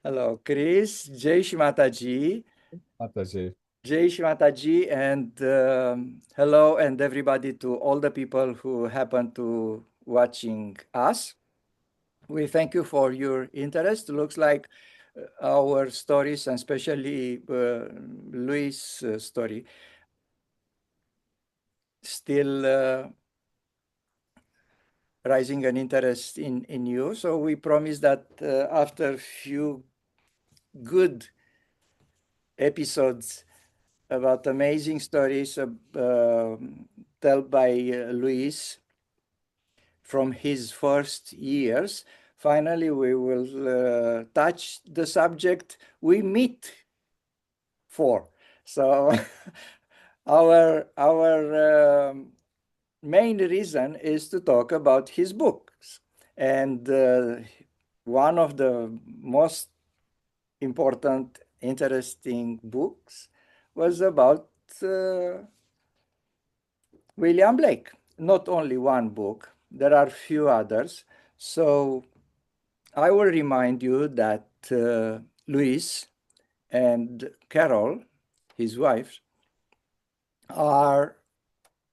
Hello, Chris. Jai Shimataji. Mataji. Jai Shimataji, and hello, and everybody to all the people who happen to watching us. We thank you for your interest. Looks like our stories, and especially Louis' story, still rising an interest in you. So we promise that after few good episodes about amazing stories told by Luis from his first years. Finally, we will touch the subject we meet for. So our main reason is to talk about his books, and one of the most important, interesting books was about William Blake. Not only one book, there are few others. So I will remind you that Louis and Carol, his wife, are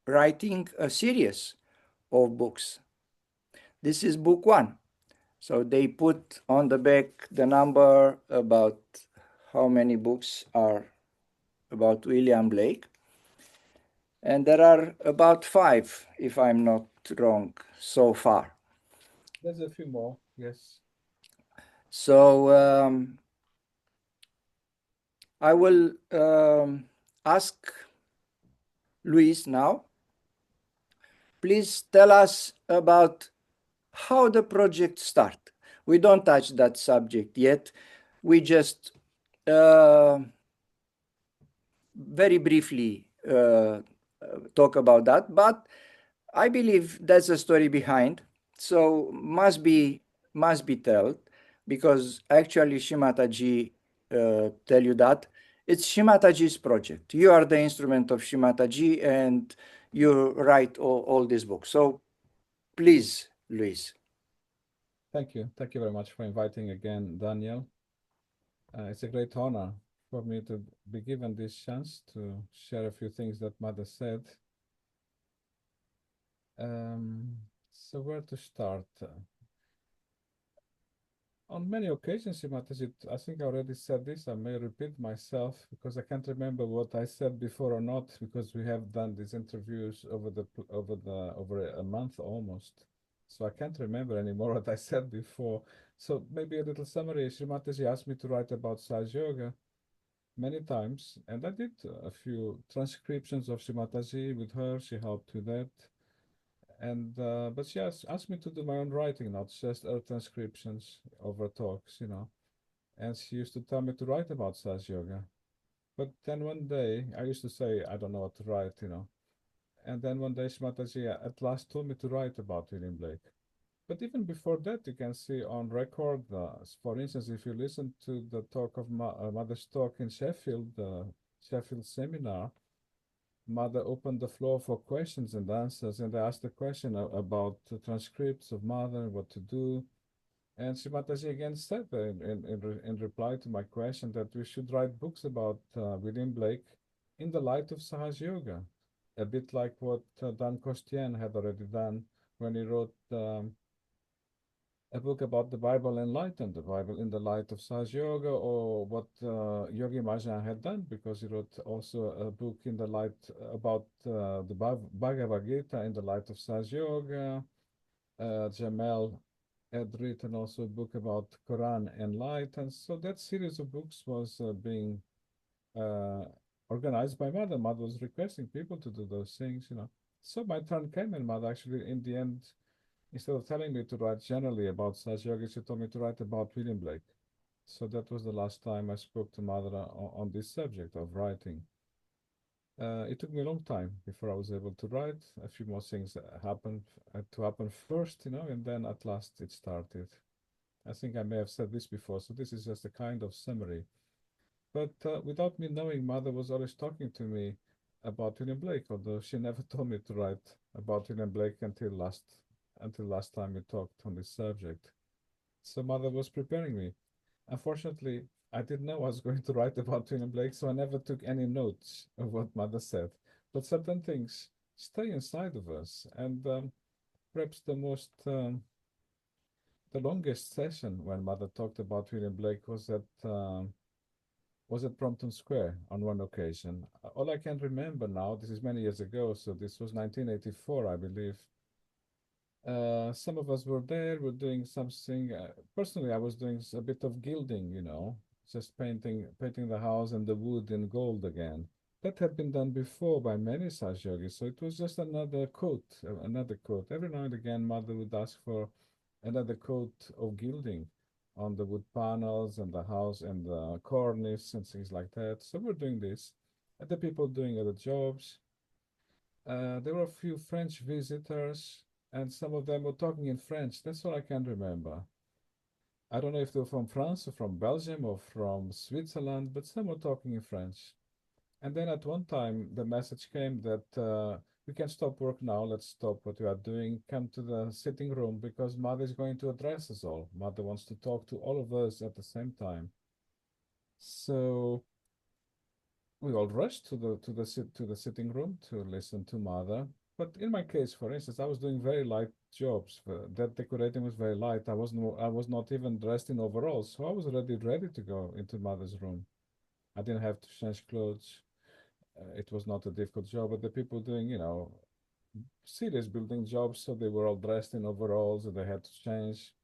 writing a series of books. This is book one. So they put on the back the number about how many books are about William Blake. And there are about five, if I'm not wrong, so far. There's a few more. Yes. So I will ask Luis now. Please tell us about how the project started. We don't touch that subject yet. We just very briefly talk about that, but I believe that's a story behind, so must be told because actually Shimataji tell you that it's Shimataji's project. You are the instrument of Shimataji, and you write all these books. So please, Luis. Thank you. Thank you very much for inviting again, Daniel. It's a great honor for me to be given this chance to share a few things that Mother said. So where to start? On many occasions, Mataji, I think I already said this. I may repeat myself because I can't remember what I said before or not because we have done these interviews over a month almost. So I can't remember anymore what I said before. So maybe a little summary. Shri Mataji asked me to write about Saj Yoga many times, and I did a few transcriptions of Shri Mataji with her. She helped with that. And but she asked me to do my own writing, not just her transcriptions of her talks, And she used to tell me to write about Saj Yoga. But then one day I used to say I don't know what to write. And then one day Shmataji at last told me to write about William Blake. But even before that, you can see on record, for instance, if you listen to the talk of Mother's talk in Sheffield, the Sheffield seminar, Mother opened the floor for questions and answers, and I asked a question about the transcripts of Mother, what to do. And Shimataji again said in reply to my question that we should write books about William Blake in the light of Sahaj Yoga, a bit like what Dan Kostian had already done when he wrote a book about the Bible Enlightened, the Bible in the light of Saj Yoga, or what Yogi Majan had done, because he wrote also a book in the light about the Bhagavad Gita in the light of Saj Yoga. Jamel had written also a book about Quran and light, and so that series of books was being uh, organized by Mother. Mother was requesting people to do those things. So my turn came, and Mother actually, in the end, instead of telling me to write generally about Saj Yoga, she told me to write about William Blake. So that was the last time I spoke to Mother on this subject of writing. It took me a long time before I was able to write. A few more things happened had to happen first, and then at last it started. I think I may have said this before, so this is just a kind of summary. But without me knowing, Mother was always talking to me about William Blake, although she never told me to write about William Blake until last time we talked on this subject. So Mother was preparing me. Unfortunately, I didn't know I was going to write about William Blake, so I never took any notes of what mother said. But certain things stay inside of us, and perhaps the longest session when mother talked about William Blake was at Brompton Square on one occasion. All I can remember now, this is many years ago, so this was 1984, I believe. Some of us were there, were doing something. Personally, I was doing a bit of gilding, just painting the house and the wood in gold again. That had been done before by many such yogis, so it was just another coat, another coat. Every now and again, mother would ask for another coat of gilding on the wood panels and the house and the cornice and things like that. So we're doing this. Other people doing other jobs. There were a few French visitors, and some of them were talking in French. That's all I can remember. I don't know if they were from France or from Belgium or from Switzerland, but some were talking in French. And then at one time, the message came that we can stop work now. Let's stop what we are doing. Come to the sitting room because Mother is going to address us all. Mother wants to talk to all of us at the same time. So we all rushed to the sitting room to listen to mother. But in my case, for instance, I was doing very light jobs. That decorating was very light. I was not even dressed in overalls, so I was already ready to go into mother's room. I didn't have to change clothes. It was not a difficult job, but the people doing, serious building jobs, so they were all dressed in overalls and they had to change.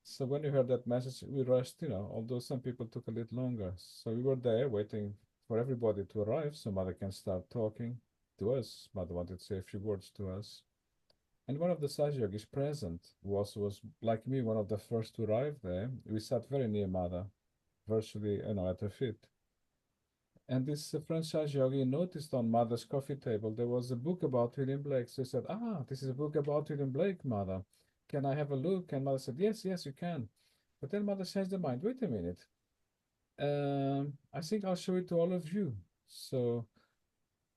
So when we heard that message, we rushed, although some people took a little longer. So we were there waiting for everybody to arrive so mother can start talking to us. Mother wanted to say a few words to us. And one of the Satyogis present was like me, one of the first to arrive there. We sat very near mother, virtually, at her feet. And this French yogi noticed on mother's coffee table there was a book about William Blake. So he said, "Ah, this is a book about William Blake, mother. Can I have a look?" And mother said, "Yes, yes, you can." But then mother changed her mind. Wait a minute. I think I'll show it to all of you. So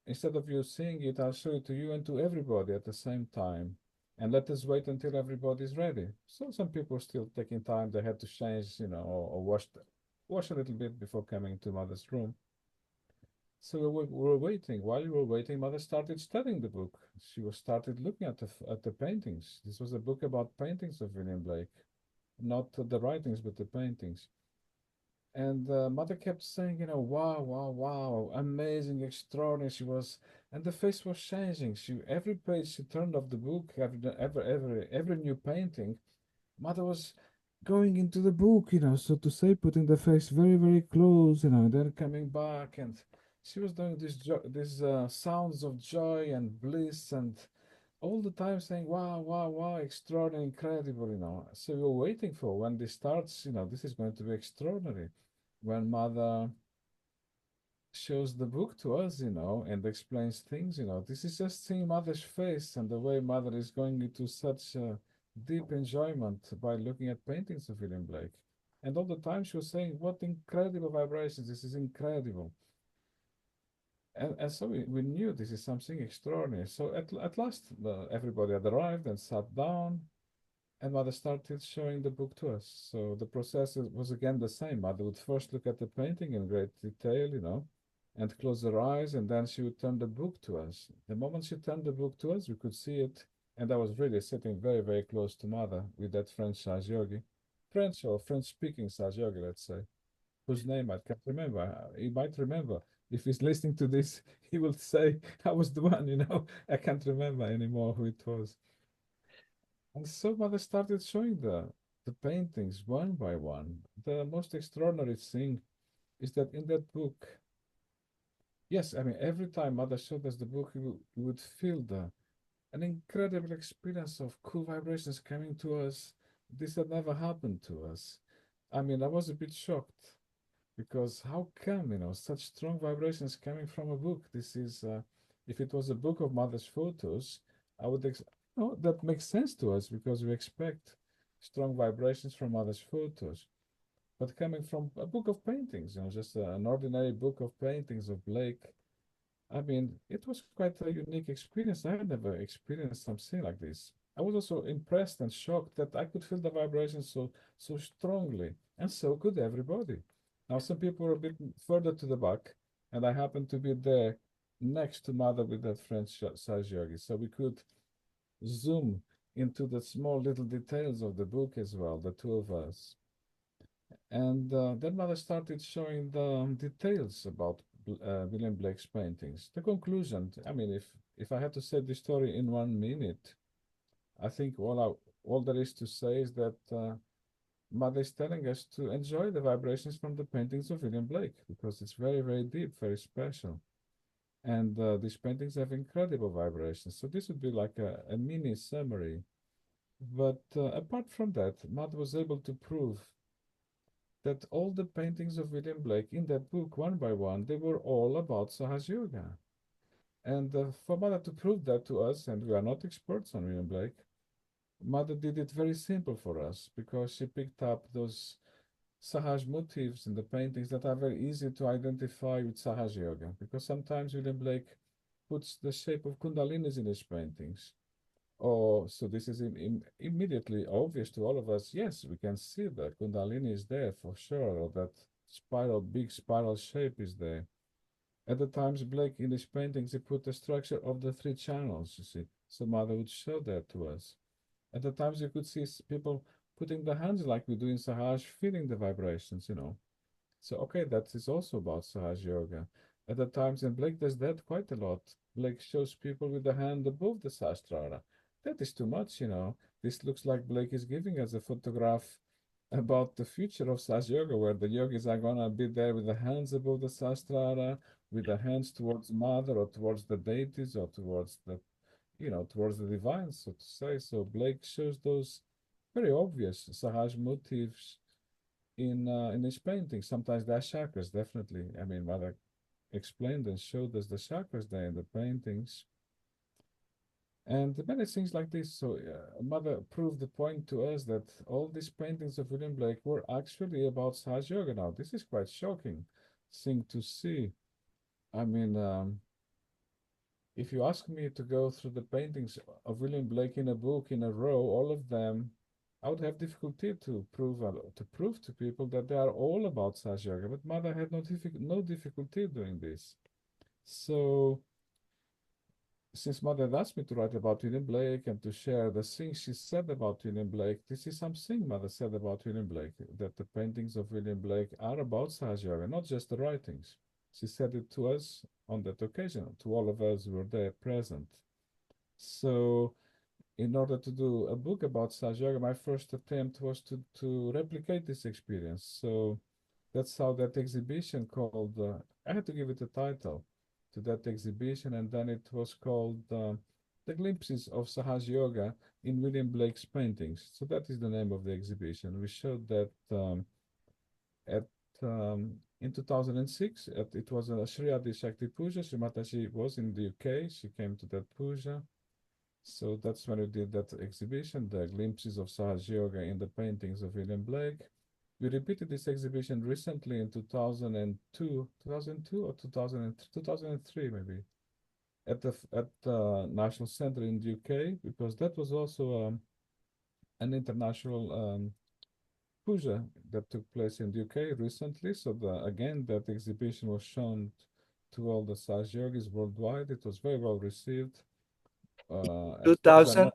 instead of you seeing it, I'll show it to you and to everybody at the same time. And let us wait until everybody's ready. So some people still taking time. They had to change, or wash a little bit before coming to mother's room. So we were waiting. While we were waiting, mother started studying the book. She was started looking at the paintings. This was a book about paintings of William Blake, not the writings, but the paintings. And mother kept saying, wow, wow, wow, amazing, extraordinary. She was, and the face was changing. Every page she turned of the book, every new painting, mother was going into the book, so to say, putting the face very, very close, and then coming back, and she was doing these sounds of joy and bliss, and all the time saying, "Wow, wow, wow, extraordinary, incredible." So we were waiting for when this starts. This is going to be extraordinary. When mother shows the book to us, and explains things, this is just seeing mother's face and the way mother is going into such deep enjoyment by looking at paintings of William Blake. And all the time she was saying, "What incredible vibrations! This is incredible." And so we knew this is something extraordinary. So at last, everybody had arrived and sat down, and mother started showing the book to us. So the process was again the same. Mother would first look at the painting in great detail, and close her eyes, and then she would turn the book to us. The moment she turned the book to us, we could see it, and I was really sitting very, very close to mother with that French Sage Yogi, French or French-speaking Sage Yogi, let's say, whose name I can't remember. He might remember. If he's listening to this, he will say, "I was the one, I can't remember anymore who it was." And so mother started showing the paintings one by one. The most extraordinary thing is that in that book, yes, I mean, every time mother showed us the book, we would feel an incredible experience of cool vibrations coming to us. This had never happened to us. I mean, I was a bit shocked because how come, such strong vibrations coming from a book? If it was a book of mother's photos, I would, that makes sense to us because we expect strong vibrations from mother's photos. But coming from a book of paintings, just an ordinary book of paintings of Blake, I mean, it was quite a unique experience. I had never experienced something like this. I was also impressed and shocked that I could feel the vibrations so strongly, and so could everybody. Now, some people were a bit further to the back, and I happened to be there next to Mother with that French Sage yogi, so we could zoom into the small little details of the book as well, the two of us. And then Mother started showing the details about William Blake's paintings. The conclusion, I mean, if I had to say the story in 1 minute, I think all there is to say is that Mother is telling us to enjoy the vibrations from the paintings of William Blake because it's very, very deep, very special. And these paintings have incredible vibrations. So this would be like a mini summary. But apart from that, Mother was able to prove that all the paintings of William Blake in that book, one by one, they were all about Sahaj Yoga. And for Mother to prove that to us, and we are not experts on William Blake, Mother did it very simple for us because she picked up those Sahaj motifs in the paintings that are very easy to identify with Sahaj Yoga. Because sometimes William Blake puts the shape of Kundalinis in his paintings. Oh, so this is immediately obvious to all of us. Yes, we can see that Kundalini is there for sure, or that big spiral shape is there. At the times, Blake in his paintings, he put the structure of the three channels, you see. So Mother would show that to us. At the times, you could see people putting the hands like we do in Sahaj, feeling the vibrations, you know. So, okay, that is also about Sahaj Yoga. At the times, and Blake does that quite a lot. Blake shows people with the hand above the Sahasrara. That is too much, you know. This looks like Blake is giving us a photograph about the future of Sahaj Yoga, where the yogis are gonna be there with the hands above the Sahasrara, with the hands towards Mother or towards the deities or towards the, towards the divine, so to say. So Blake shows those very obvious Sahaj motifs in his paintings. Sometimes there are chakras, definitely. I mean, Mother explained and showed us the chakras there in the paintings, and many things like this. So Mother proved the point to us that all these paintings of William Blake were actually about Sahaj Yoga. Now, this is quite shocking thing to see. I mean, if you ask me to go through the paintings of William Blake in a book in a row, all of them, I would have difficulty to prove to people that they are all about Saj Yoga. But Mother had no difficulty doing this. So since Mother had asked me to write about William Blake and to share the things she said about William Blake, this is something Mother said about William Blake, that the paintings of William Blake are about Saj Yoga, not just the writings. She said it to us on that occasion, to all of us who were there present. So, in order to do a book about Saj Yoga, my first attempt was to replicate this experience. So, that's how that exhibition called, I had to give it a title to that exhibition, and then it was called The Glimpses of Sahaj Yoga in William Blake's Paintings. So, that is the name of the exhibition. We showed that at in 2006. It was a Shri Adi Shakti Puja. Shri Mataji was in the UK. She came to that puja. So that's when we did that exhibition, the glimpses of Sahaj Yoga in the paintings of William Blake. We repeated this exhibition recently in 2002 or 2003 maybe, at the National Center in the UK, because that was also an international puja that took place in the UK recently. So again, that exhibition was shown to all the Saj yogis worldwide. It was very well received. As far as I 2000 know,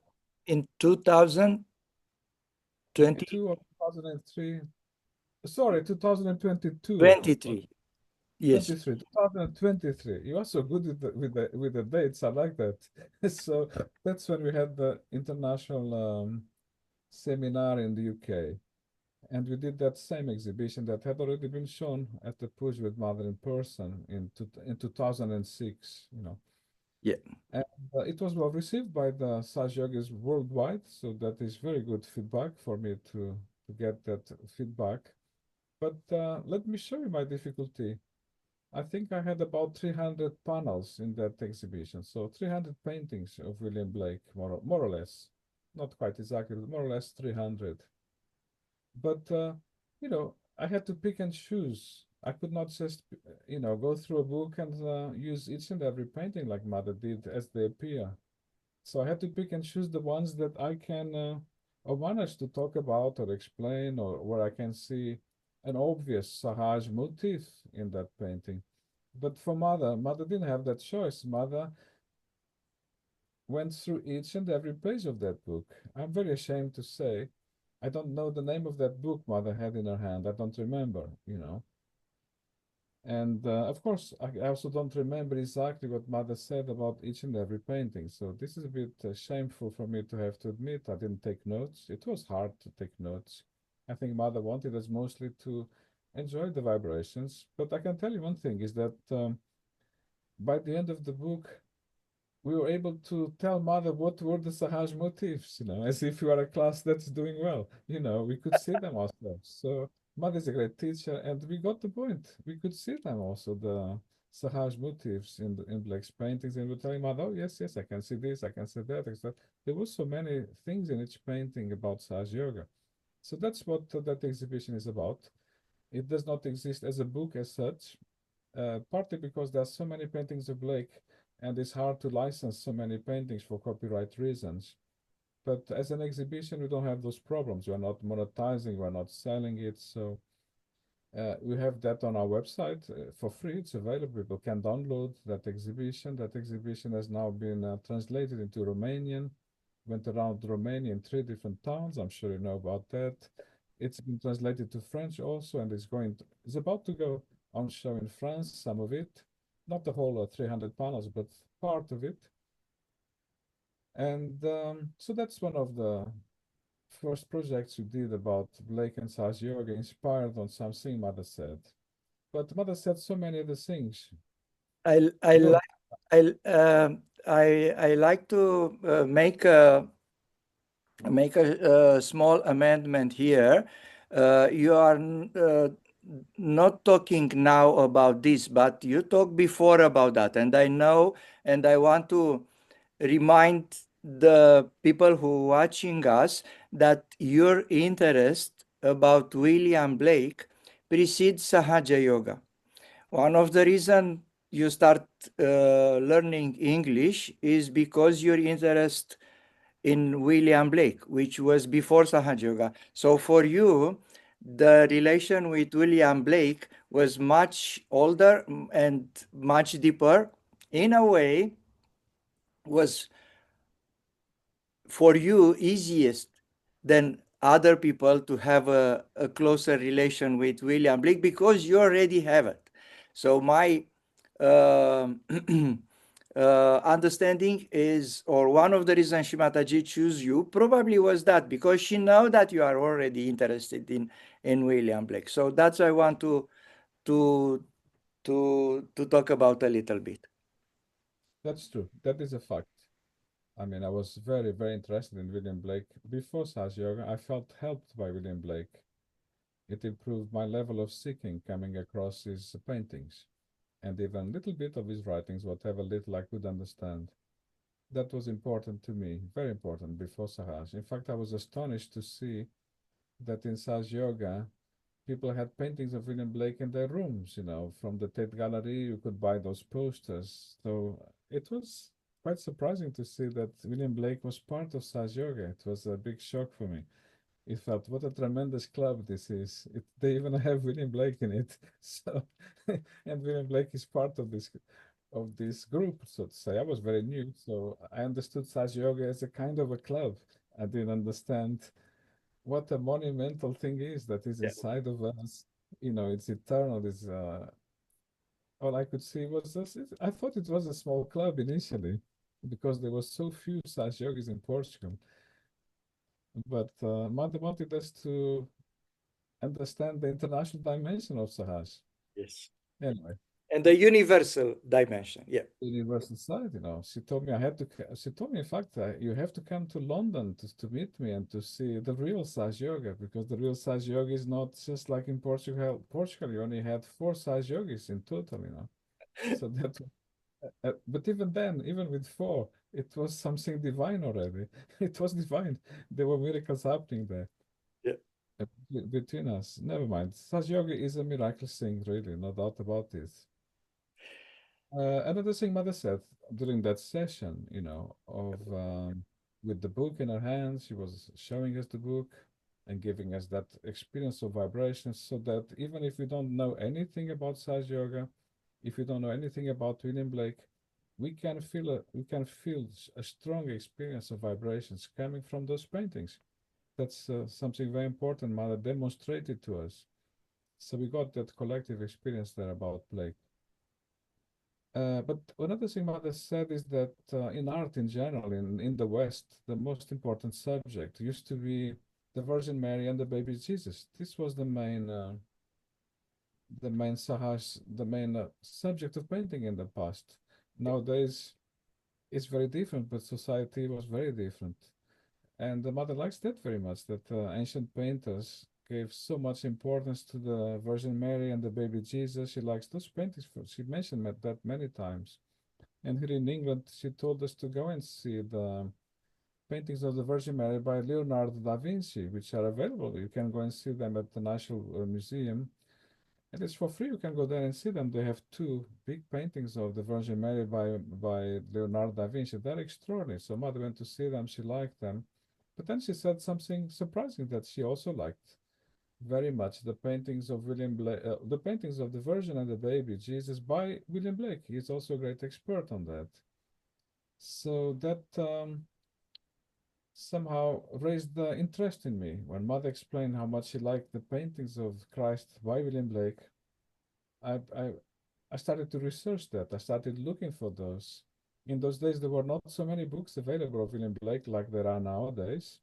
in 2020 two or 2003, sorry, 2022, 23. Yes. 2023. You are so good with the dates. I like that. So that's when we had the international seminar in the UK. And we did that same exhibition that had already been shown at the Push with Mother in person in 2006, Yeah. And it was well received by the Saj Yogis worldwide, so that is very good feedback for me to get that feedback. But let me show you my difficulty. I think I had about 300 panels in that exhibition, so 300 paintings of William Blake, more or less. Not quite exactly, but more or less 300. But I had to pick and choose. I could not just go through a book and use each and every painting like Mother did as they appear. So I had to pick and choose the ones that I can or manage to talk about or explain, or where I can see an obvious Sahaj motif in that painting. But for Mother didn't have that choice. Mother went through each and every page of that book. I'm very ashamed to say I don't know the name of that book Mother had in her hand. I don't remember, you know. And of course, I also don't remember exactly what Mother said about each and every painting. So this is a bit shameful for me to have to admit. I didn't take notes. It was hard to take notes. I think Mother wanted us mostly to enjoy the vibrations. But I can tell you one thing is that by the end of the book, we were able to tell Mother what were the Sahaj motifs, you know, as if we were a class that's doing well. You know, we could see them ourselves. So Mother is a great teacher, and we got the point. We could see them also, the Sahaj motifs in Blake's paintings, and we're telling Mother, oh, yes, yes, I can see this, I can see that. Except there were so many things in each painting about Sahaj Yoga. So that's what that exhibition is about. It does not exist as a book as such, partly because there are so many paintings of Blake, and it's hard to license so many paintings for copyright reasons. But as an exhibition, we don't have those problems. We're not monetizing, we're not selling it. So we have that on our website for free. It's available. People can download that exhibition. That exhibition has now been translated into Romanian, went around Romania in 3 different towns. I'm sure you know about that. It's been translated to French also, and it's about to go on show in France, some of it, not the whole 300 panels, but part of it. And so that's one of the first projects we did about Blake and Saj Yoga, inspired on something Mother said. But Mother said so many other things. I Go. like I like to make a small amendment here. You are not talking now about this, but you talked before about that, and I know, and I want to remind the people who watching us that your interest about William Blake precedes Sahaja Yoga. One of the reasons you start learning English is because your interest in William Blake, which was before Sahaja Yoga. So for you, the relation with William Blake was much older and much deeper. In a way, was for you easiest than other people to have a closer relation with William Blake because you already have it. So my uh, understanding is, or one of the reasons Shimataji chose you probably was that because she know that you are already interested in William Blake. So that's I want to to talk about a little bit. That's true. That is a fact. I mean, I was very, very interested in William Blake before Saj Yoga. I felt helped by William Blake. It improved my level of seeking coming across his paintings and even a little bit of his writings, whatever little I could understand. That was important to me, very important before Sahaj. In fact, I was astonished to see that in Saj Yoga, people had paintings of William Blake in their rooms, you know, from the Tate Gallery, you could buy those posters. So it was quite surprising to see that William Blake was part of Saj Yoga. It was a big shock for me. It felt what a tremendous club this is. They even have William Blake in it. So, and William Blake is part of this group, so to say. I was very new, so I understood Saj Yoga as a kind of a club. I didn't understand what a monumental thing is that is Yeah. inside of us. You know, it's eternal. It's all I could see was this. I thought it was a small club initially because there were so few Saj yogis in Portugal. But Mata wanted us to understand the international dimension of Sahaj. Yes. Anyway, And the universal dimension. Yeah. universal side, you know. She told me I had to. She told me, in fact, you have to come to London to meet me and to see the real Saj Yoga because the real Saj Yoga is not just like in Portugal. Portugal, you only had 4 Saj Yogis in total, you know. So that, but even then, even with 4, it was something divine already. It was divine. There were miracles happening there Yeah. between us. Never mind. Saj Yoga is a miraculous thing, really, no doubt about this. Another thing Mother said during that session, of with the book in her hand, she was showing us the book and giving us that experience of vibrations, so that even if we don't know anything about Sage Yoga, if we don't know anything about William Blake, we can feel a strong experience of vibrations coming from those paintings. That's something very important. Mother demonstrated to us, so we got that collective experience there about Blake. But another thing Mother said is that in art in general, in the West, the most important subject used to be the Virgin Mary and the baby Jesus. This was the main subject of painting in the past. Nowadays, it's very different, but society was very different. And the Mother likes that very much, that ancient painters gave so much importance to the Virgin Mary and the baby Jesus. She likes those paintings. She mentioned that many times. And here in England, she told us to go and see the paintings of the Virgin Mary by Leonardo da Vinci, which are available. You can go and see them at the National Museum. And it's for free. You can go there and see them. They have two big paintings of the Virgin Mary by Leonardo da Vinci. They're extraordinary. So Mother went to see them. She liked them. But then she said something surprising that she also liked very much the paintings of William Blake, the paintings of the Virgin and the Baby Jesus by William Blake. He's also a great expert on that. So that somehow raised the interest in me. When Mother explained how much she liked the paintings of Christ by William Blake, I, I, I started to research that. I started looking for those. In those days, there were not so many books available of William Blake like there are nowadays.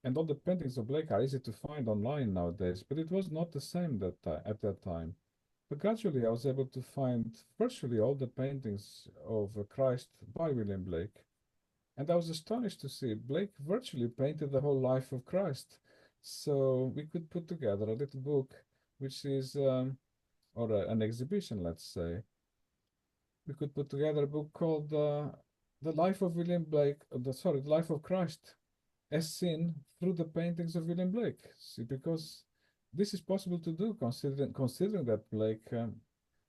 And all the paintings of Blake are easy to find online nowadays, but it was not the same at that time. But gradually, I was able to find virtually all the paintings of Christ by William Blake. And I was astonished to see Blake virtually painted the whole life of Christ. So we could put together a little book, which is, an exhibition, let's say. We could put together a book called The Life of William Blake, The Life of Christ, as seen through the paintings of William Blake. See, because this is possible to do, considering that Blake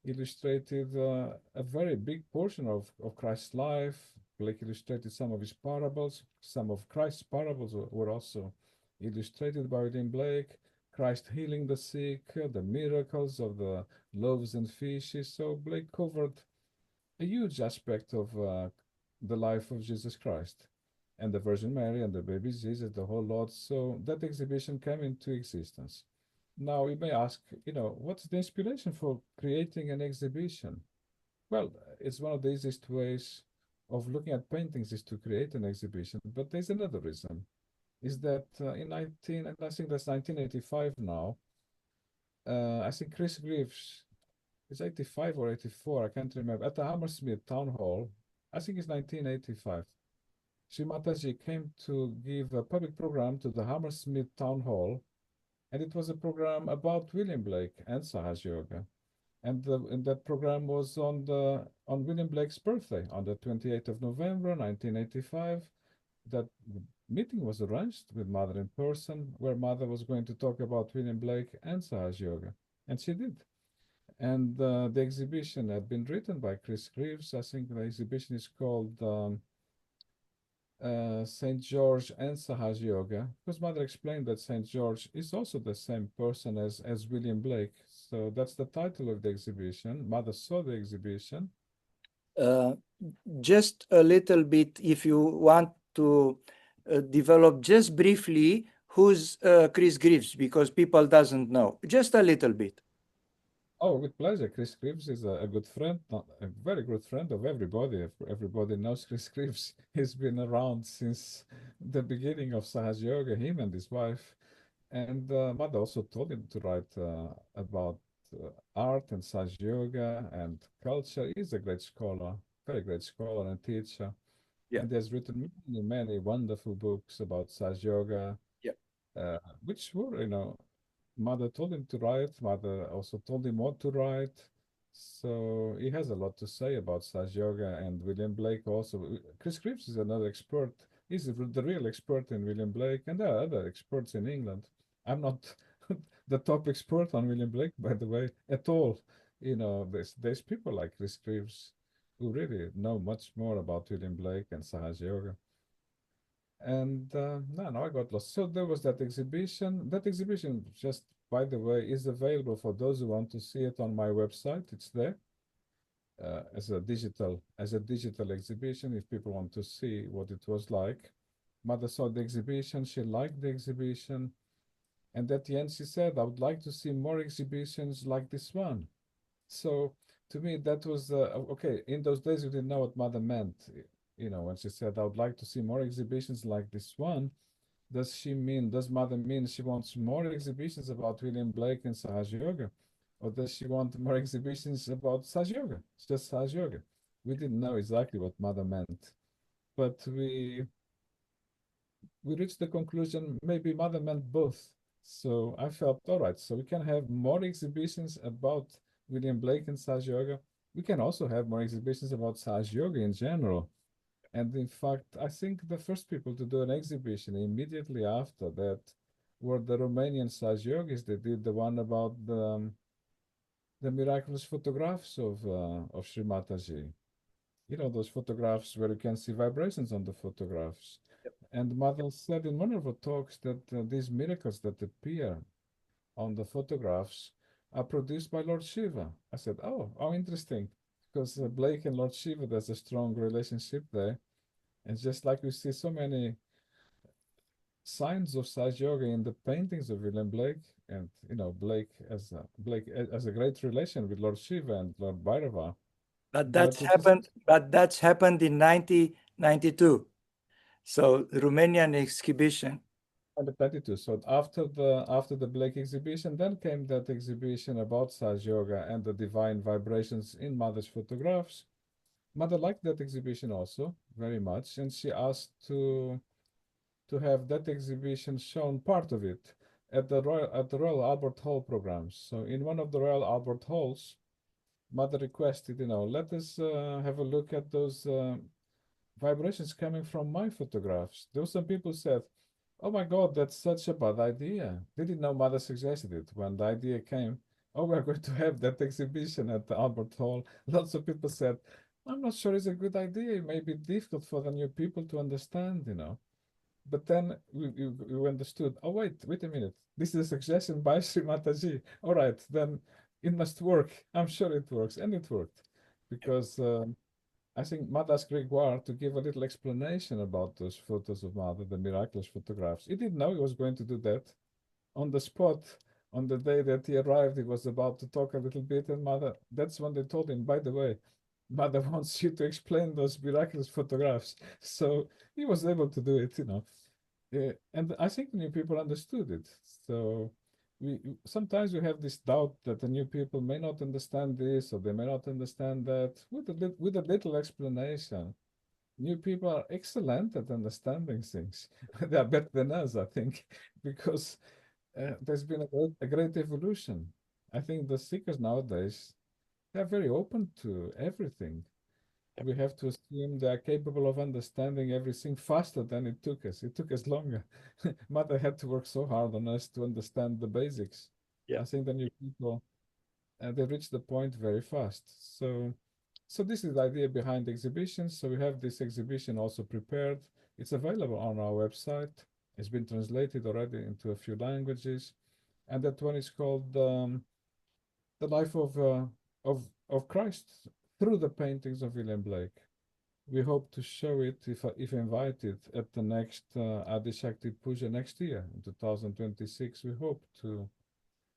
illustrated a very big portion of Christ's life. Blake illustrated some of his parables. Some of Christ's parables were also illustrated by William Blake. Christ healing the sick, the miracles of the loaves and fishes. So Blake covered a huge aspect of the life of Jesus Christ and the Virgin Mary and the baby Jesus, the whole lot. So that exhibition came into existence. Now you may ask, what's the inspiration for creating an exhibition? Well, it's one of the easiest ways of looking at paintings is to create an exhibition. But there's another reason, is that in 19, and I think that's 1985 now, I think Chris Greaves is 85 or 84, I can't remember, at the Hammersmith Town Hall, I think it's 1985. Sri Mataji came to give a public program to the Hammersmith Town Hall, and it was a program about William Blake and Sahaj Yoga. And that program was on William Blake's birthday, on the 28th of November, 1985. That meeting was arranged with Mother in person, where Mother was going to talk about William Blake and Sahaj Yoga, and she did. And the exhibition had been written by Chris Greaves. I think the exhibition is called Saint George and Sahaj Yoga, because Mother explained that Saint George is also the same person as William Blake. So that's the title of the exhibition. Mother saw the exhibition. Uh, just a little bit, if you want to develop just briefly who's Chris Greaves, because people doesn't know. Just a little bit. Oh, with pleasure. Chris Greaves is a good friend, a very good friend of everybody. Everybody knows Chris Greaves. He's been around since the beginning of Sahaj Yoga, him and his wife. And Mother also told him to write about art and Saj Yoga and culture. He's a great scholar, very great scholar and teacher. Yeah, And he has written many, many wonderful books about Saj Yoga, yeah. uh, which were, Mother told him to write. Mother also told him what to write. So he has a lot to say about Saj Yoga and William Blake also. Chris Greaves is another expert. He's the real expert in William Blake, and there are other experts in England. I'm not the top expert on William Blake, by the way, at all. There's people like Chris Greaves. who really know much more about William Blake and Sahaj Yoga. And no, I got lost. So there was that exhibition. That exhibition, just by the way, is available for those who want to see it on my website. It's there as a digital exhibition. If people want to see what it was like, Mother saw the exhibition. She liked the exhibition, and at the end she said, "I would like to see more exhibitions like this one." So to me, that was okay. In those days, we didn't know what Mother meant. You know, when she said, "I would like to see more exhibitions like this one," does Mother mean she wants more exhibitions about William Blake and Sahaj Yoga? Or does she want more exhibitions about Sahaj Yoga? It's just Sahaj Yoga. We didn't know exactly what Mother meant, but we reached the conclusion maybe Mother meant both. So I felt, all right, so we can have more exhibitions about William Blake and Sahaj Yoga. We can also have more exhibitions about Sahaj Yoga in general. And in fact, I think the first people to do an exhibition immediately after that were the Romanian Sahaj Yogis. They did the one about the miraculous photographs of Sri Mataji. You know, those photographs where you can see vibrations on the photographs. And Mother said in one of her talks that these miracles that appear on the photographs are produced by Lord Shiva. I said, oh, how interesting. Because Blake and Lord Shiva, there's a strong relationship there. And just like we see so many signs of Saj Yoga in the paintings of William Blake, and Blake as a great relation with Lord Shiva and Lord Bhairava, but it is But that's happened in 1992. So the Romanian exhibition. 122. So after the Blake exhibition, then came that exhibition about Saj Yoga and the divine vibrations in Mother's photographs. Mother liked that exhibition also very much, and she asked to have that exhibition shown, part of it, at the Royal Albert Hall programs. So in one of the Royal Albert Halls, Mother requested, let us have a look at those vibrations coming from my photographs. There were some people said, "Oh my God, that's such a bad idea." They didn't know Mother suggested it. When the idea came, "Oh, we're going to have that exhibition at the Albert Hall," lots of people said, "I'm not sure it's a good idea. It may be difficult for the new people to understand." But then we understood, oh, wait a minute. This is a suggestion by Sri Mataji. All right, then it must work. I'm sure it works. And it worked because I think Mada's Gregoire to give a little explanation about those photos of Mother, the miraculous photographs. He didn't know he was going to do that on the spot. On the day that he arrived, he was about to talk a little bit, and Mother, that's when they told him, by the way, Mother wants you to explain those miraculous photographs. So he was able to do it. And I think new people understood it. So we sometimes we have this doubt that the new people may not understand this or they may not understand that. With a little explanation, new people are excellent at understanding things. They are better than us, I think, because there's been a great evolution. I think the seekers nowadays, they're very open to everything. We have to assume they are capable of understanding everything faster than it took us. It took us longer. Mother had to work so hard on us to understand the basics. Yeah. I think the new people, they reach the point very fast. So this is the idea behind the exhibition. So we have this exhibition also prepared. It's available on our website. It's been translated already into a few languages, and that one is called "The Life of Christ Through the Paintings of William Blake." We hope to show it, if invited, at the next Adi Shakti Puja next year, in 2026. We hope to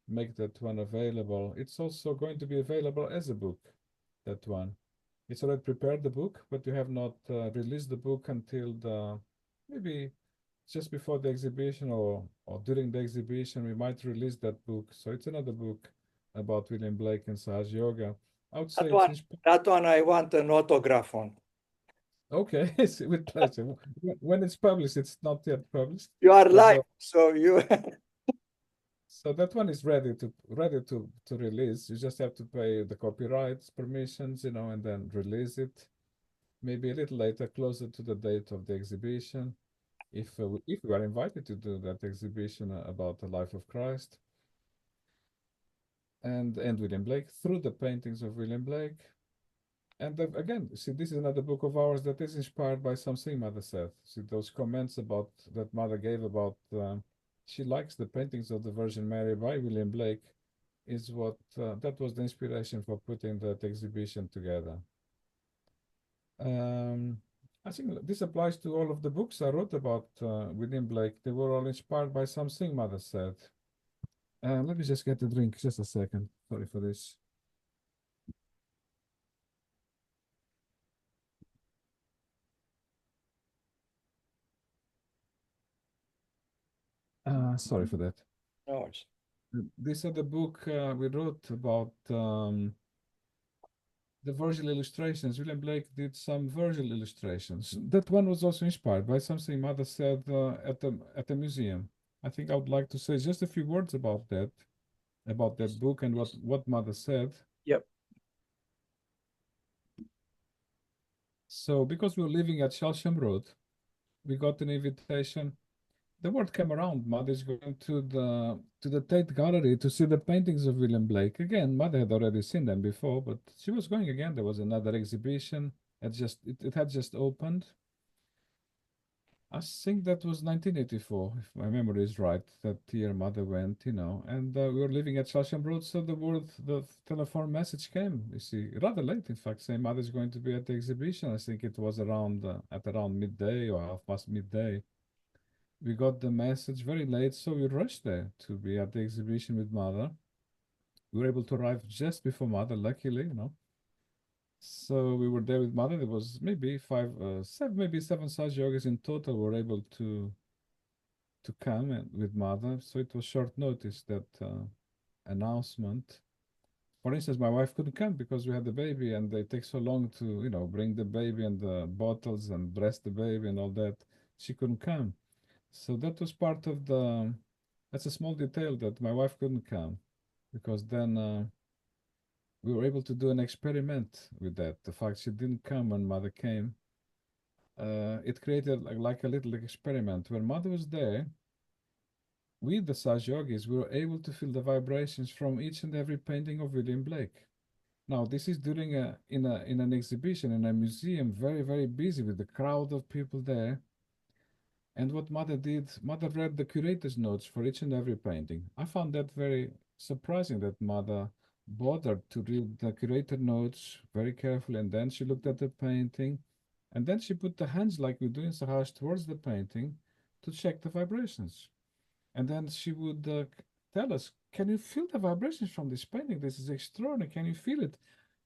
make that one available. It's also going to be available as a book, that one. It's already prepared, the book, but we have not released the book until maybe just before the exhibition or during the exhibition. We might release that book. So it's another book about William Blake and Sahaj Yoga. I would say That it's one, inspired. that one I want an autograph on. Okay, with pleasure. When it's published, it's not yet published, You are but live, so you. so that one is ready to release. You just have to pay the copyrights permissions, and then release it. Maybe a little later, closer to the date of the exhibition, if we are invited to do that exhibition about the life of Christ and William Blake through the paintings of William Blake. And again, see, this is another book of ours that is inspired by something Mother said. See, those comments about that Mother gave about she likes the paintings of the Virgin Mary by William Blake is what that was the inspiration for putting that exhibition together. Um, I think this applies to all of the books I wrote about William Blake. They were all inspired by something Mother said. Let me just get a drink, just a second. Sorry for this. Sorry for that. No worries. This other book we wrote about the Virgil illustrations. William Blake did some Virgil illustrations. That one was also inspired by something Mother said at the museum. I think I would like to say just a few words about that book and what Mother said. Yep. So, because we were living at Shelsham Road, we got an invitation. The word came around. Mother is going to the Tate Gallery to see the paintings of William Blake. Again, Mother had already seen them before, but she was going again. There was another exhibition. It had just opened. I think that was 1984, if my memory is right. That year, Mother went, and we were living at Shelsham Road. So the telephone message came. You see, rather late, in fact, saying Mother's going to be at the exhibition. I think it was around at around midday or half past midday. We got the message very late, so we rushed there to be at the exhibition with Mother. We were able to arrive just before Mother, luckily. So we were there with Mother. There was maybe maybe seven such yogis in total were able to come with Mother. So it was short notice that announcement. For instance, my wife couldn't come because we had the baby, and it takes so long to bring the baby and the bottles and dress the baby and all that. She couldn't come. So that was part of the. That's a small detail that my wife couldn't come because then we were able to do an experiment with that. The fact she didn't come when Mother came, it created like a little experiment. When Mother was there, we, the Saj Yogis, we were able to feel the vibrations from each and every painting of William Blake. Now, this is during in an exhibition in a museum, very, very busy with the crowd of people there. And what Mother did, Mother read the curator's notes for each and every painting. I found that very surprising that Mother bothered to read the curator notes very carefully, and then she looked at the painting, and then she put the hands like we do in Sahaj towards the painting to check the vibrations. And then she would tell us, "Can you feel the vibrations from this painting? This is extraordinary. Can you feel it?"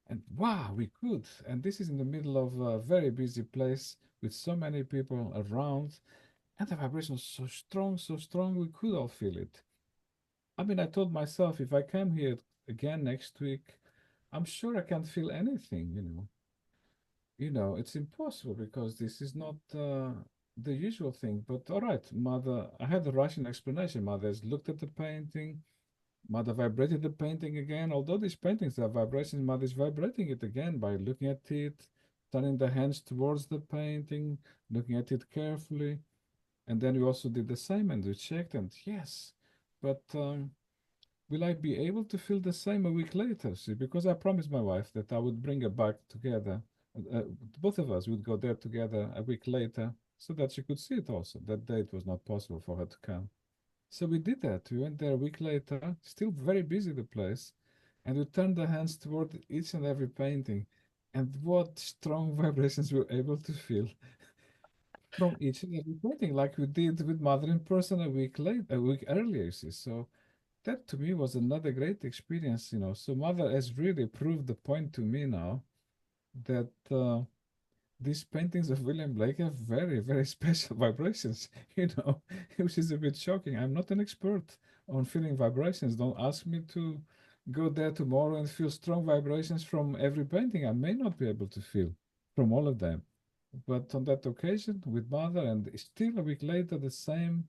And wow, we could. And this is in the middle of a very busy place with so many people around. And the vibration was so strong, we could all feel it. I mean, I told myself if I come here again next week, I'm sure I can't feel anything. It's impossible because this is not the usual thing. But all right, Mother, I had a Russian explanation. Mother has looked at the painting. Mother vibrated the painting again. Although these paintings are vibrations, Mother is vibrating it again by looking at it, turning the hands towards the painting, looking at it carefully. And then we also did the same and we checked and yes, but will I be able to feel the same a week later? See, because I promised my wife that I would bring her back together. Both of us would go there together a week later so that she could see it also. That day it was not possible for her to come. So we did that. We went there a week later, still very busy the place, and we turned the hands toward each and every painting. And what strong vibrations we were able to feel from each and every painting, like we did with Mother in person a week earlier, you see. So that to me was another great experience. So Mother has really proved the point to me now that these paintings of William Blake have very, very special vibrations, which is a bit shocking. I'm not an expert on feeling vibrations. Don't ask me to go there tomorrow and feel strong vibrations from every painting. I may not be able to feel from all of them. But on that occasion with Mother, and still a week later, the same.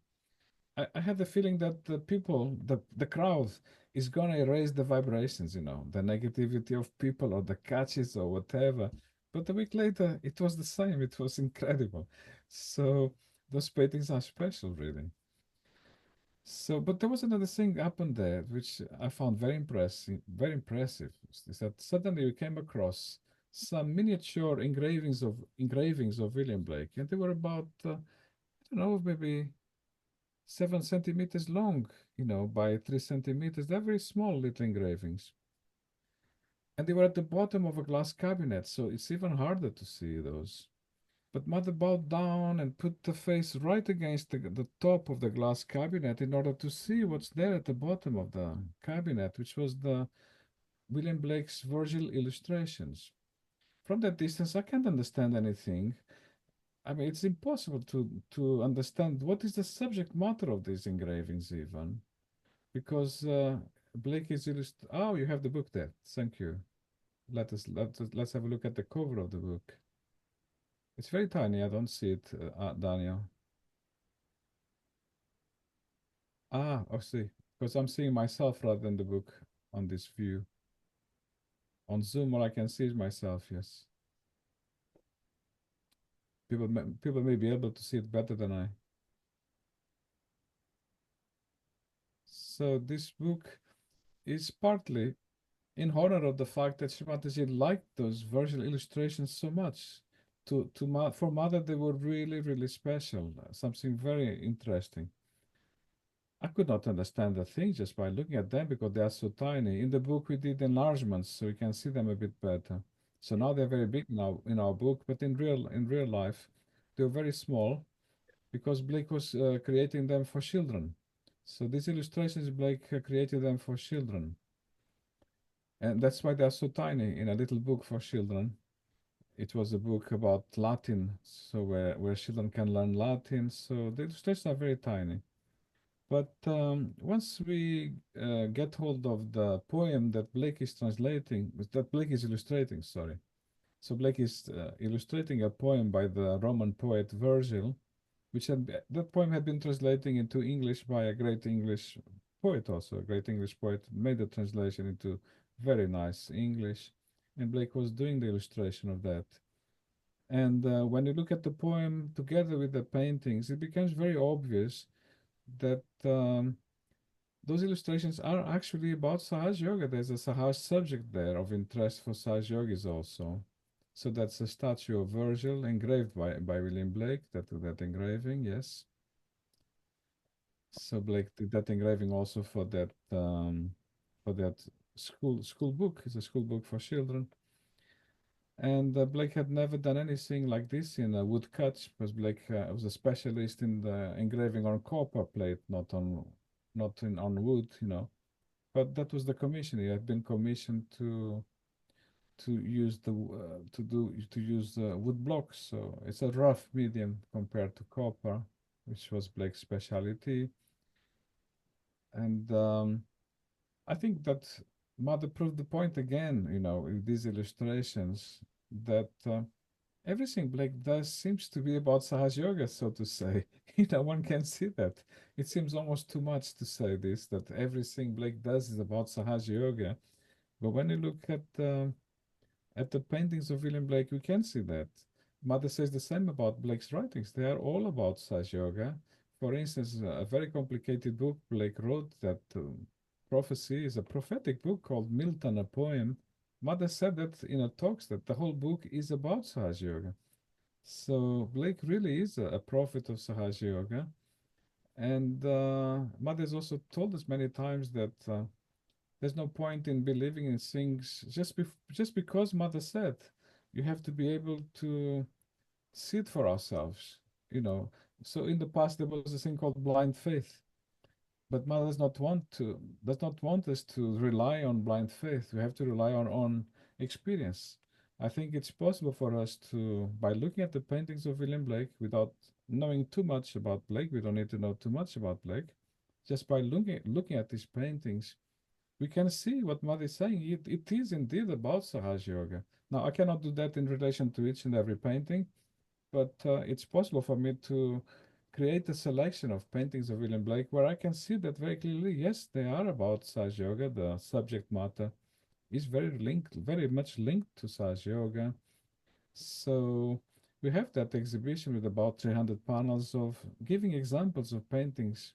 I had the feeling that the people, the crowd, is gonna erase the vibrations, the negativity of people or the catches or whatever. But a week later, it was the same. It was incredible. So those paintings are special, really. So, but there was another thing happened there, which I found very impressive. Very impressive. Is that suddenly we came across some miniature engravings of William Blake, and they were about I don't know, maybe 7 centimeters long, by 3 centimeters. They're very small little engravings, and they were at the bottom of a glass cabinet, so it's even harder to see those. But mother bowed down and put the face right against the top of the glass cabinet in order to see what's there at the bottom of the cabinet, which was the William Blake's Virgil illustrations. From that distance, I can't understand anything. I mean, it's impossible to understand what is the subject matter of these engravings, even because Blake is Oh, you have the book there. Thank you. Let's have a look at the cover of the book. It's very tiny. I don't see it, Daniel. I see. Because I'm seeing myself rather than the book on this view. On Zoom, all I can see is myself. Yes. People may be able to see it better than I. So this book is partly in honor of the fact that Shrimataji liked those Virgil illustrations so much. For mother, they were really, really special, something very interesting. I could not understand the thing just by looking at them because they are so tiny. In the book, we did enlargements so we can see them a bit better. So now they're very big now in our book, but in real life, they were very small because Blake was creating them for children. So these illustrations, Blake created them for children. And that's why they're so tiny in a little book for children. It was a book about Latin, so where children can learn Latin. So the illustrations are very tiny. But once we get hold of the poem that Blake is illustrating, sorry. So Blake is illustrating a poem by the Roman poet Virgil, that poem had been translated into English by a great English poet also. A great English poet made the translation into very nice English, and Blake was doing the illustration of that. And when you look at the poem together with the paintings, it becomes very obvious that those illustrations are actually about Sahaj Yoga. There's a Sahaj subject there of interest for Sahaj yogis also. So that's a statue of Virgil engraved by William Blake, that engraving, yes. So Blake did that engraving also for that school book. It's a school book for children. And Blake had never done anything like this in a woodcuts because Blake was a specialist in the engraving on copper plate, not on wood, But that was the commission. He had been commissioned to use wood blocks. So it's a rough medium compared to copper, which was Blake's specialty. And I think that Mother proved the point again, with these illustrations, that everything Blake does seems to be about Sahaj Yoga, so to say. One can see that. It seems almost too much to say this, that everything Blake does is about Sahaj Yoga. But when you look at the paintings of William Blake, we can see that. Mother says the same about Blake's writings. They are all about Sahaj Yoga. For instance, a very complicated book Blake wrote, that prophecy, is a prophetic book called Milton, a poem. Mother said that in her talks that the whole book is about Sahaj Yoga. So Blake really is a prophet of Sahaj Yoga. And Mother has also told us many times that there's no point in believing in things just because Mother said. You have to be able to see it for ourselves, you know. So in the past there was a thing called blind faith, but Mother does not want us to rely on blind faith. We have to rely on experience. I think it's possible for us to, by looking at the paintings of William Blake without knowing too much about Blake, we don't need to know too much about Blake. Just by looking at these paintings, we can see what Mother is saying. It is indeed about Sahaj Yoga. Now, I cannot do that in relation to each and every painting, but it's possible for me to create a selection of paintings of William Blake where I can see that very clearly. Yes, they are about Sahaj Yoga. The subject matter is very much linked to Sahaj Yoga. So we have that exhibition with about 300 panels of giving examples of paintings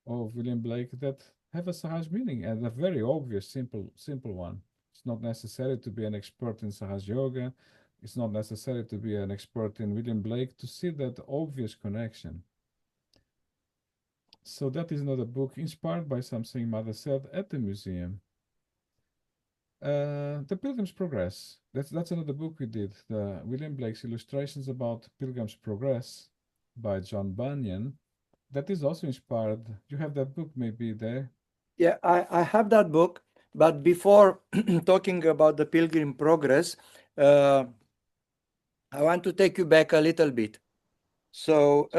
of William Blake that have a Sahaj meaning, and a very obvious, simple one. It's It's not necessary to be an expert in Sahaj Yoga. It's not necessary to be an expert in William Blake to see that obvious connection. So that is not a book inspired by something Mother said at the museum. The Pilgrim's Progress. That's another book we did. The William Blake's Illustrations about Pilgrim's Progress by John Bunyan. That is also inspired. You have that book maybe there. Yeah, I have that book, but before talking about the Pilgrim Progress, uh, I want to take you back a little bit. So,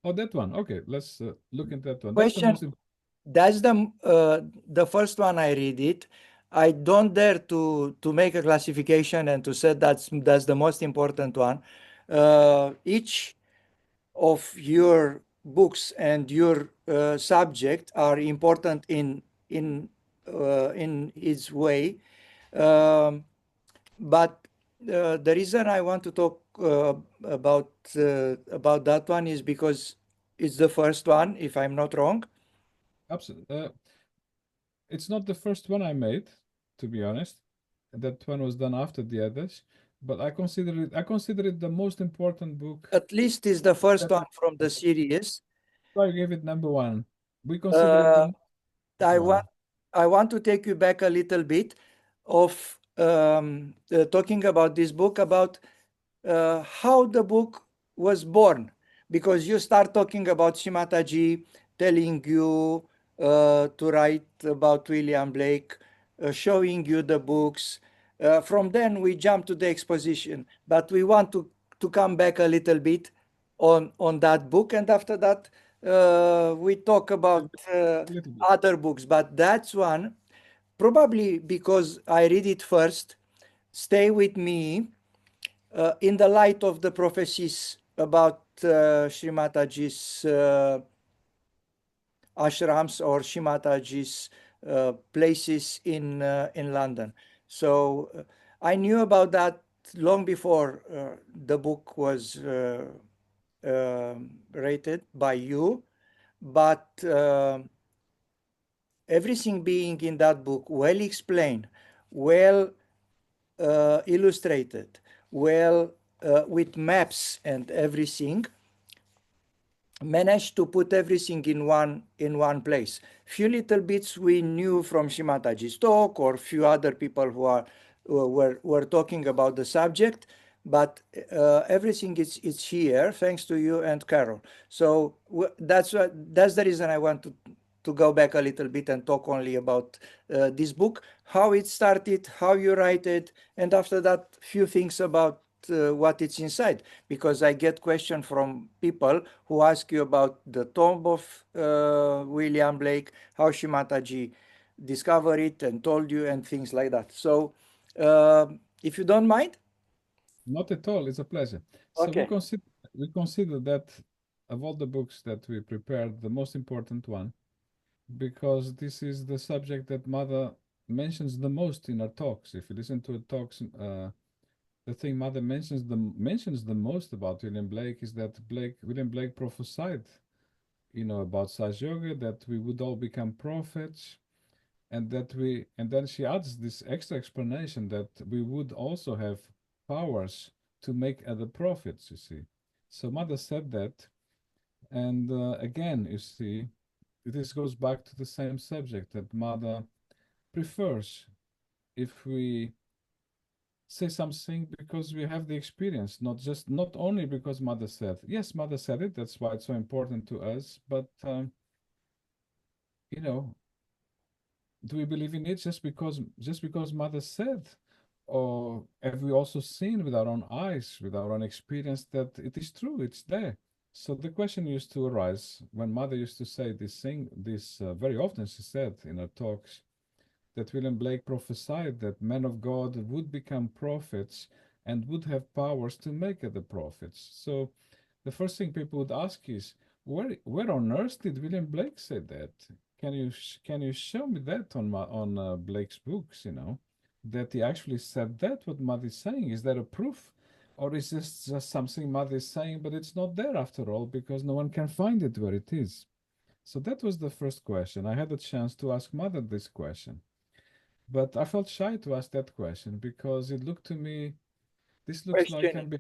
Oh, that one. Okay, let's look at that one. That's the question, most important. that's the first one I read it. I don't dare to make a classification and to say that's the most important one. Each of your books and your subject are important in its way. Um, but the reason I want to talk about that one is because it's the first one, if I'm not wrong. Absolutely. It's not the first one I made, to be honest. That one was done after the others, but I consider it the most important book. At least it's the first That one from the series. I gave it number one. We consider it the Uh, most I want one. I want to take you back a little bit of talking about this book, about how the book was born, because you start talking about Shimataji telling you to write about William Blake, showing you the books. From then we jump to the exposition, but we want to come back a little bit on that book, and after that we talk A about little bit. other books. But that's one, probably because I read it first, stay with me in the light of the prophecies about Sri Mataji's ashrams or Sri Mataji's places in London. So I knew about that long before the book was rated by you, but everything being in that book well explained, well illustrated, well with maps and everything, managed to put everything in one place. Few little bits we knew from Shimataji's talk, or few other people who were talking about the subject, but everything is here thanks to you and Carol. So that's the reason I want to go back a little bit and talk only about this book, how it started, how you write it, and after that, few things about what it's inside, because I get questions from people who ask you about the tomb of William Blake, how Shimataji discovered it and told you, and things like that. So, if you don't mind, Not at all. It's a pleasure. So we okay. consider that of all the books that we prepared, the most important one, because this is the subject that Mother mentions the most in her talks. If you listen to her talks, the thing Mother mentions the most about William Blake is that William Blake prophesied, about Saj Yoga, that we would all become prophets, and then she adds this extra explanation that we would also have powers to make other prophets. You see, so Mother said that, and again, you see, this goes back to the same subject that Mother prefers if we say something because we have the experience, not only because Mother said. Yes, Mother said it. That's why it's so important to us. But you know, do we believe in it just because Mother said, or have we also seen with our own eyes, with our own experience, that it is true? It's there. So the question used to arise when Mother used to say this thing. This very often she said in her talks that William Blake prophesied that men of God would become prophets and would have powers to make other prophets. So the first thing people would ask is, where on earth did William Blake say that? Can you show me that on Blake's books? That he actually said that. What Matt is saying, is that a proof? Or is this just something mother is saying, but it's not there after all because no one can find it where it is? So that was the first question. I had a chance to ask mother this question, but I felt shy to ask that question because it looked to me, this looks like Questioning. I'm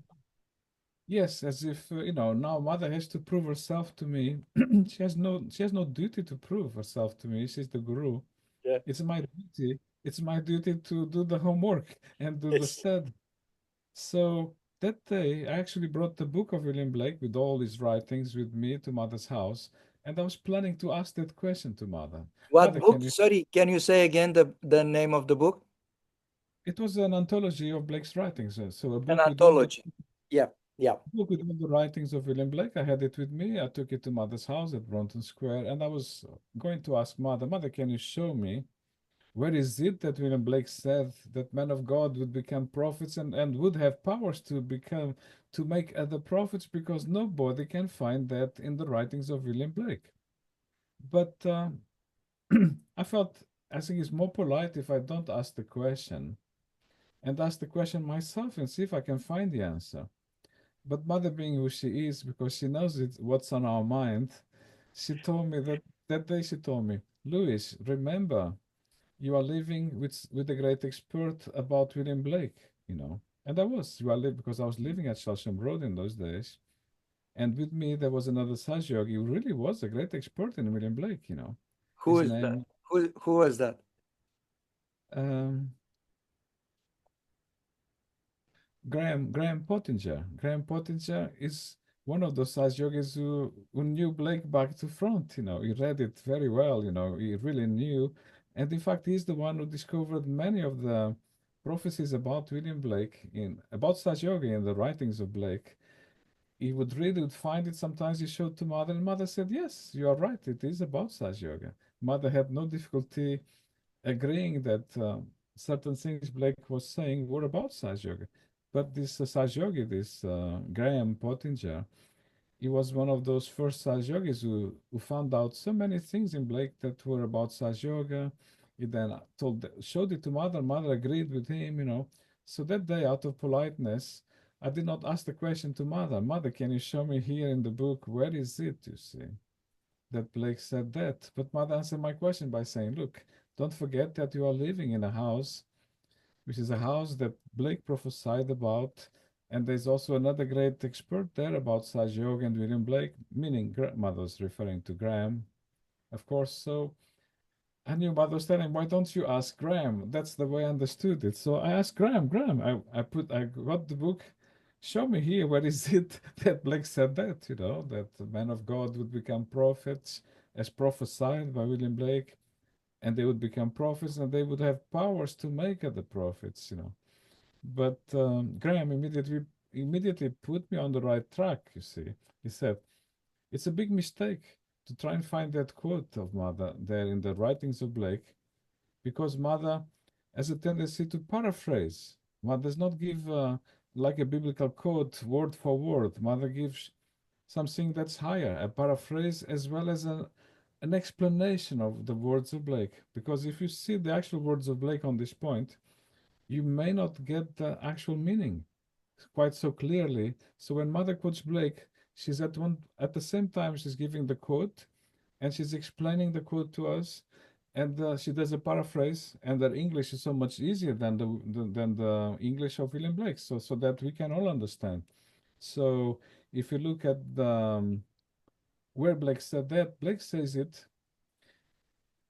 yes, as if now mother has to prove herself to me. She has no duty to prove herself to me. She's the guru. Yeah. It's my duty. It's my duty to do the homework and do the Yes. study. So that day, I actually brought the book of William Blake with all his writings with me to mother's house, and I was planning to ask that question to mother. What Mother, can book? you? Sorry, can you say again the name of the book? It was an anthology of Blake's writings, so a An book with all the anthology. Yeah. Yeah. book with all the writings of William Blake. I had it with me. I took it to mother's house at Bronton Square, and I was going to ask mother, Mother, can you show me where is it that William Blake said that men of God would become prophets and would have powers to become to make other prophets? Because nobody can find that in the writings of William Blake. But I felt I think it's more polite if I don't ask the question and ask the question myself and see if I can find the answer. But mother being who she is, because she knows what's on our mind, she told me that day she told me, Louis, remember, you are living with a great expert about William Blake. And I was, because I was living at Shelsham Road in those days. And with me, there was another Sajog. Who really was a great expert in William Blake. Who His is that? name, Who was that? um, Graham Pottinger. Graham Pottinger is one of those Sajogis who knew Blake back to front. He read it very well. He really knew. And in fact, he's the one who discovered many of the prophecies about William Blake about Sajoga in the writings of Blake. He would read it, find it. Sometimes he showed to mother, and mother said, "Yes, you are right. It is about Sajoga." Mother had no difficulty agreeing that certain things Blake was saying were about Sajoga. But this Sajogi, this Graham Pottinger, he was one of those first Saj Yogis who found out so many things in Blake that were about Saj Yoga. He then showed it to mother. Mother agreed with him. So that day, out of politeness, I did not ask the question to mother. Mother, can you show me here in the book where is it? You see that Blake said that. But mother answered my question by saying, "Look, don't forget that you are living in a house which is a house that Blake prophesied about. And there's also another great expert there about Saj Yoga and William Blake, meaning grandmother's referring to Graham, of course. So I knew mother was telling, why don't you ask Graham? That's the way I understood it. So I asked Graham, I got the book. Show me here, where is it that Blake said that the men of God would become prophets as prophesied by William Blake, and they would become prophets and they would have powers to make other prophets. But Graham immediately put me on the right track, you see. He said, it's a big mistake to try and find that quote of Mother there in the writings of Blake, because Mother has a tendency to paraphrase. Mother does not give like a biblical quote word for word. Mother gives something that's higher, a paraphrase as well as an explanation of the words of Blake. Because if you see the actual words of Blake on this point, you may not get the actual meaning quite so clearly. So when Mother quotes Blake, she's at the same time she's giving the quote and she's explaining the quote to us, and she does a paraphrase, and her English is so much easier than the English of William Blake, so that we can all understand. So if you look at the where Blake said that, Blake says it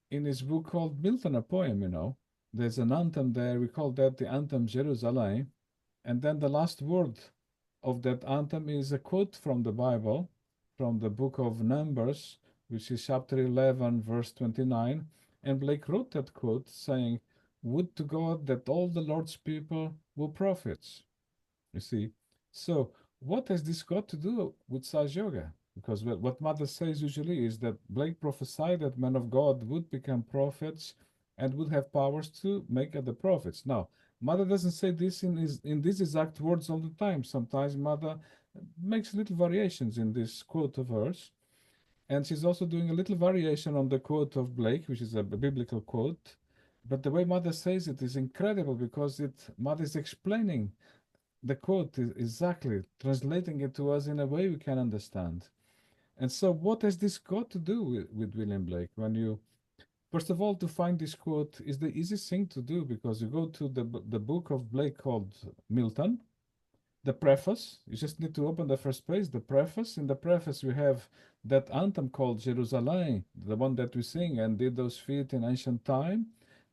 in his book called Milton, a poem. There's an anthem there. We call that the anthem Jerusalem. And then the last word of that anthem is a quote from the Bible, from the book of Numbers, which is chapter 11, verse 29. And Blake wrote that quote saying, would to God that all the Lord's people were prophets. You see? So, what has this got to do with Saj Yoga? Because what Mother says usually is that Blake prophesied that men of God would become prophets and would have powers to make other prophets. Now, Mother doesn't say this in these exact words all the time. Sometimes Mother makes little variations in this quote of hers. And she's also doing a little variation on the quote of Blake, which is a biblical quote. But the way Mother says it is incredible because Mother is explaining the quote is exactly translating it to us in a way we can understand. And so, what has this got to do with William Blake? When you, first of all, to find this quote is the easiest thing to do because you go to the book of Blake called Milton, the preface. You just need to open the first page, the preface. In the preface, we have that anthem called Jerusalem, the one that we sing, and did those feet in ancient time.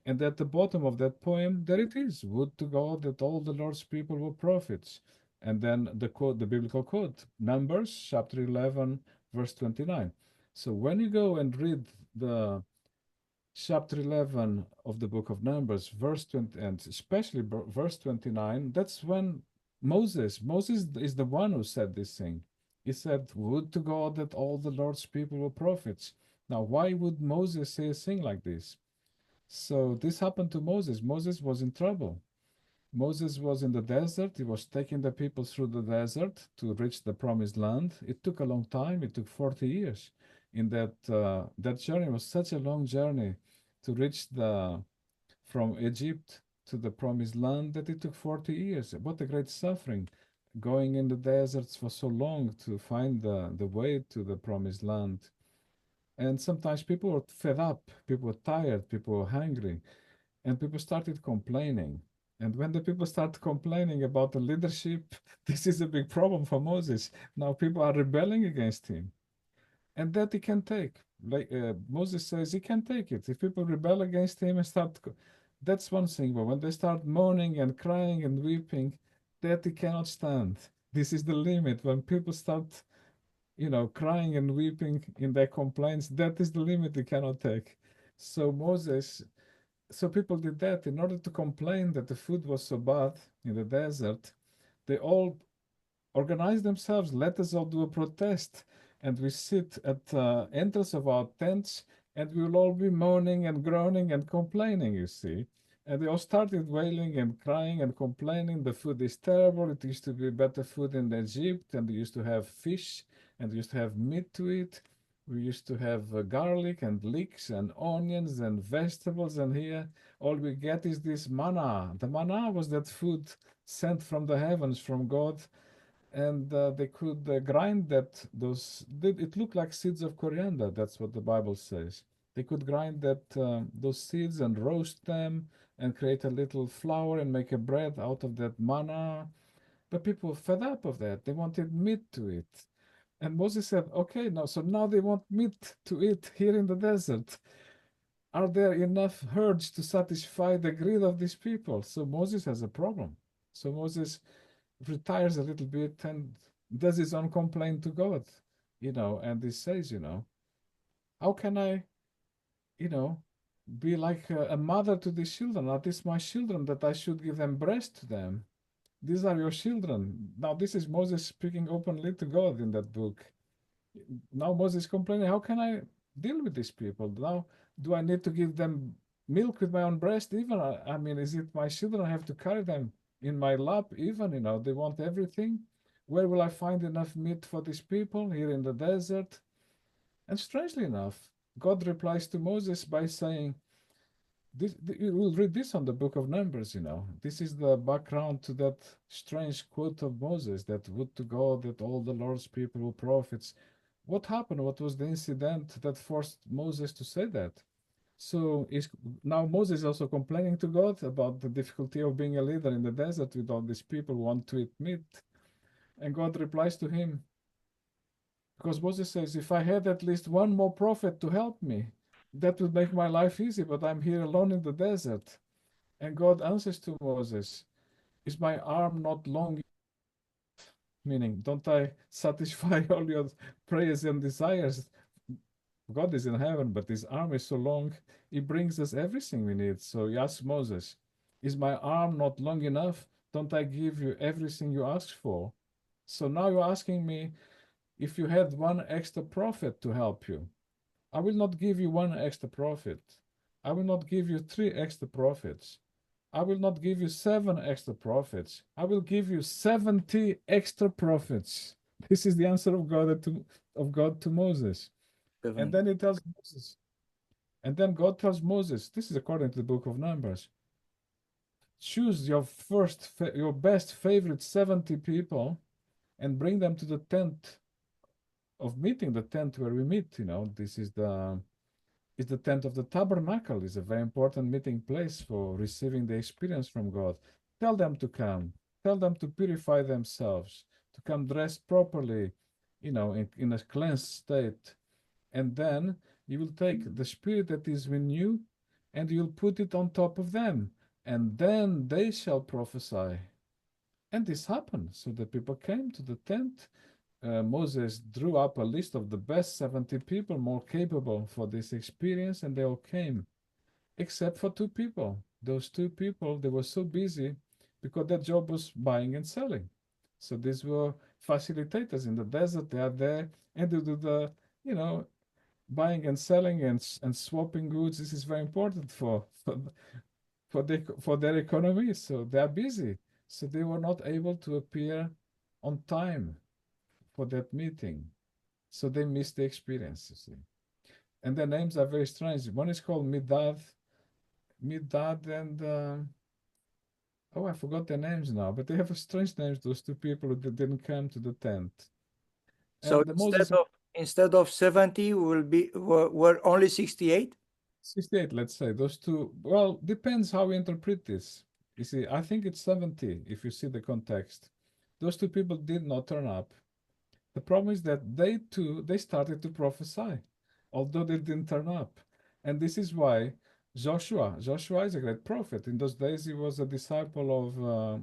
And at the bottom of that poem, there it is. Would to God that all the Lord's people were prophets. And then the quote, the biblical quote, Numbers chapter 11, verse 29. So when you go and read the chapter 11 of the book of Numbers, verse 20, and especially verse 29, that's when Moses is the one who said this thing. He said, would to God that all the Lord's people were prophets. Now, why would Moses say a thing like this? So this happened to Moses. Moses was in trouble. Moses was in the desert. He was taking the people through the desert to reach the promised land. It took a long time. It took 40 years. In that journey was such a long journey to reach the from Egypt to the promised land that it took 40 years. What a great suffering going in the deserts for so long to find the way to the promised land. And sometimes people were fed up, people were tired, people were hungry, and people started complaining. And when the people start complaining about the leadership, this is a big problem for Moses. Now people are rebelling against him, and that he can take. Like Moses says, he can take it. If people rebel against him and that's one thing. But when they start moaning and crying and weeping, that he cannot stand. This is the limit. When people start, crying and weeping in their complaints, that is the limit he cannot take. So so people did that in order to complain that the food was so bad in the desert. They all organize themselves. Let us all do a protest, and we sit at the entrance of our tents, and we will all be moaning and groaning and complaining. You see, and they all started wailing and crying and complaining. The food is terrible. It used to be better food in Egypt, and they used to have fish, and they used to have meat to eat. We used to have garlic and leeks and onions and vegetables, and here all we get is this manna. The manna was that food sent from the heavens from God, and they could grind it looked like seeds of coriander. That's what the Bible says. They could grind that those seeds and roast them and create a little flour and make a bread out of that manna. But people were fed up of that. They wanted meat to eat. And Moses said, okay, now they want meat to eat here in the desert. Are there enough herds to satisfy the greed of these people? So Moses has a problem. So Moses retires a little bit and does his own complaint to God, and he says, how can I, you know, be like a mother to these children? Are these my children that I should give them breast to them? These are your children. Now, this is Moses speaking openly to God in that book. Now Moses complaining, how can I deal with these people? Now, do I need to give them milk with my own breast? Even, I mean, is it my children? I have to carry them in my lap, even, they want everything. Where will I find enough meat for these people here in the desert? And strangely enough, God replies to Moses by saying, you will read this on the book of Numbers. This is the background to that strange quote of Moses that would to God that all the Lord's people were prophets. What happened? What was the incident that forced Moses to say that? So is now Moses also complaining to God about the difficulty of being a leader in the desert with all these people who want to eat meat. And God replies to him, because Moses says, if I had at least one more prophet to help me, that would make my life easy, but I'm here alone in the desert. And God answers to Moses, is my arm not long? Meaning, don't I satisfy all your prayers and desires? God is in heaven, but his arm is so long, he brings us everything we need. So he asks Moses, is my arm not long enough? Don't I give you everything you ask for? So now you're asking me if you had one extra prophet to help you. I will not give you one extra prophet. I will not give you three extra prophets. I will not give you seven extra prophets. I will give you 70 extra prophets. This is the answer of God to Moses. And Seven. then he tells Moses, and then God tells Moses, this is according to the book of Numbers. choose your your best favorite 70 people and bring them to the tent of meeting, the tent where we meet. This is the tent of the tabernacle, is a very important meeting place for receiving the experience from God. Tell them to come. Tell them to purify themselves, to come dressed properly, in a cleansed state. And then you will take the spirit that is in you and you'll put it on top of them. And then they shall prophesy. And this happened. So the people came to the tent. Moses drew up a list of the best 70 people more capable for this experience, and they all came, except for two people. Those two people, they were so busy because their job was buying and selling. So these were facilitators in the desert. They are there and they do the, you know, buying and selling and swapping goods. This is very important for their economy. So they are busy. So they were not able to appear on time for that meeting. So they missed the experience, you see. And their names are very strange. One is called Midad, and oh, I forgot their names now. But they have a strange names. Those two people that didn't come to the tent. So And Moses, instead of 70 were only 68. 68, let's say those two. Well, depends how we interpret this. You see, I think it's 70 if you see the context. Those two people did not turn up. The problem is that they too they started to prophesy, although they didn't turn up. And this is why Joshua is a great prophet. In those days, he was a disciple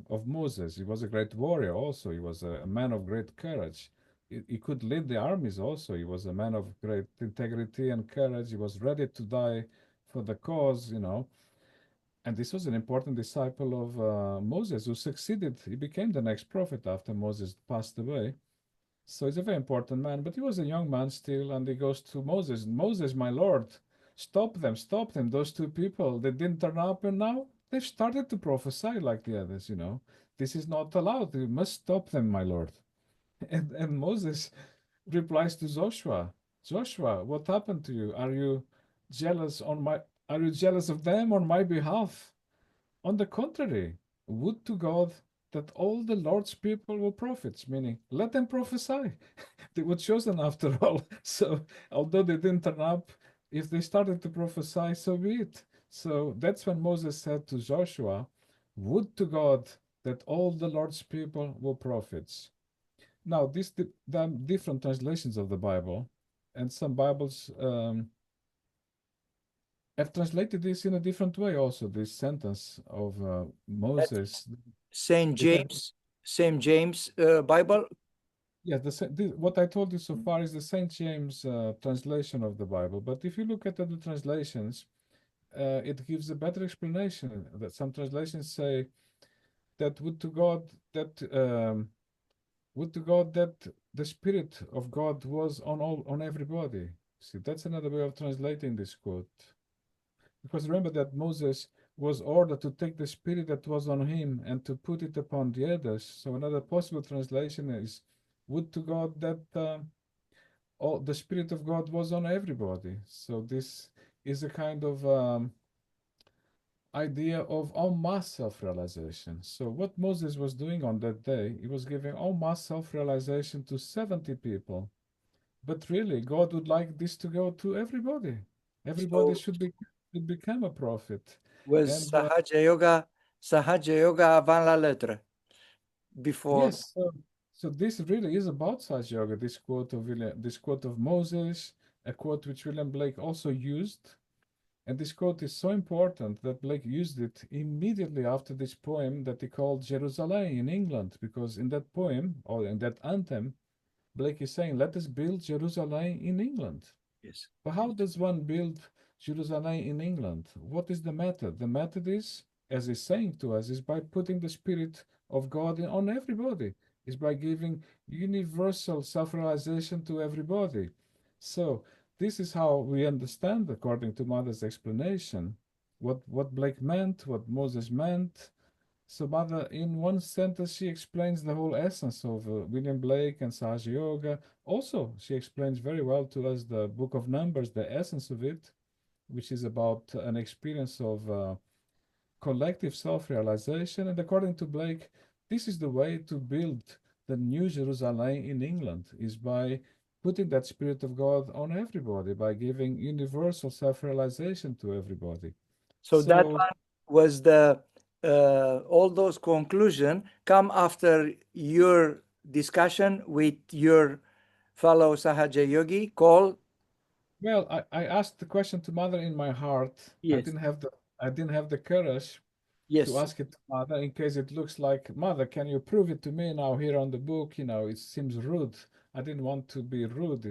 of Moses. He was a great warrior also. He was a man of great courage. He could lead the armies also. He was a man of great integrity and courage. He was ready to die for the cause. And this was an important disciple of Moses who succeeded. He became the next prophet after Moses passed away. So he's a very important man, but he was a young man still, and he goes to Moses. Moses, my Lord, stop them. Those two people, they didn't turn up, and now they've started to prophesy like the others. This is not allowed. You must stop them, my Lord. And Moses replies to Joshua, what happened to you? Jealous on my are you jealous of them on my behalf? On the contrary, would to God that all the Lord's people were prophets, meaning let them prophesy. They were chosen after all. So, although they didn't turn up, if they started to prophesy, so be it. So, that's when Moses said to Joshua, would to God that all the Lord's people were prophets. Now, there are different translations of the Bible, and some Bibles have translated this in a different way also, this sentence of That's Moses. Saint They have, James, Saint James Bible. yes, what I told you so far is the St. James translation of the Bible. But if you look at other translations, it gives a better explanation. That some translations say that would to God that the Spirit of God was on everybody. See, that's another way of translating this quote. Because remember that Moses was ordered to take the spirit that was on him and to put it upon the others. So another possible translation is, would to God that all the spirit of God was on everybody. So this is a kind of idea of en masse self-realization. So what Moses was doing on that day, he was giving en masse self-realization to 70 people. But really, God would like this to go to everybody. Everybody So should become a prophet. was And Sahaja Yoga avant la lettre before. yes, so this really is about Saj Yoga. This quote of Moses, a quote which William Blake also used, and this quote is so important that Blake used it immediately after this poem that he called Jerusalem in England, because in that poem or in that anthem, Blake is saying, "Let us build Jerusalem in England." Yes. But how does one build Jerusalem in England? What is the method? The method is, as he's saying to us, is by putting the Spirit of God on everybody, is by giving universal self-realization to everybody. So this is how we understand, according to Mother's explanation, what Blake meant, what Moses meant. So Mother, in one sentence, she explains the whole essence of William Blake and Sahaja Yoga. Also, she explains very well to us the Book of Numbers, the essence of it, which is about an experience of collective self-realization. And according to Blake, this is the way to build the New Jerusalem in England, is by putting that Spirit of God on everybody, by giving universal self-realization to everybody. So that So, one was the all those conclusion come after your discussion with your fellow Sahaja Yogi called. well, I asked the question to Mother in my heart. Yes, I didn't have the courage to yes, ask it to Mother in case it looks like, Mother, can you prove it to me now here on the book? It seems rude. I didn't want to be rude.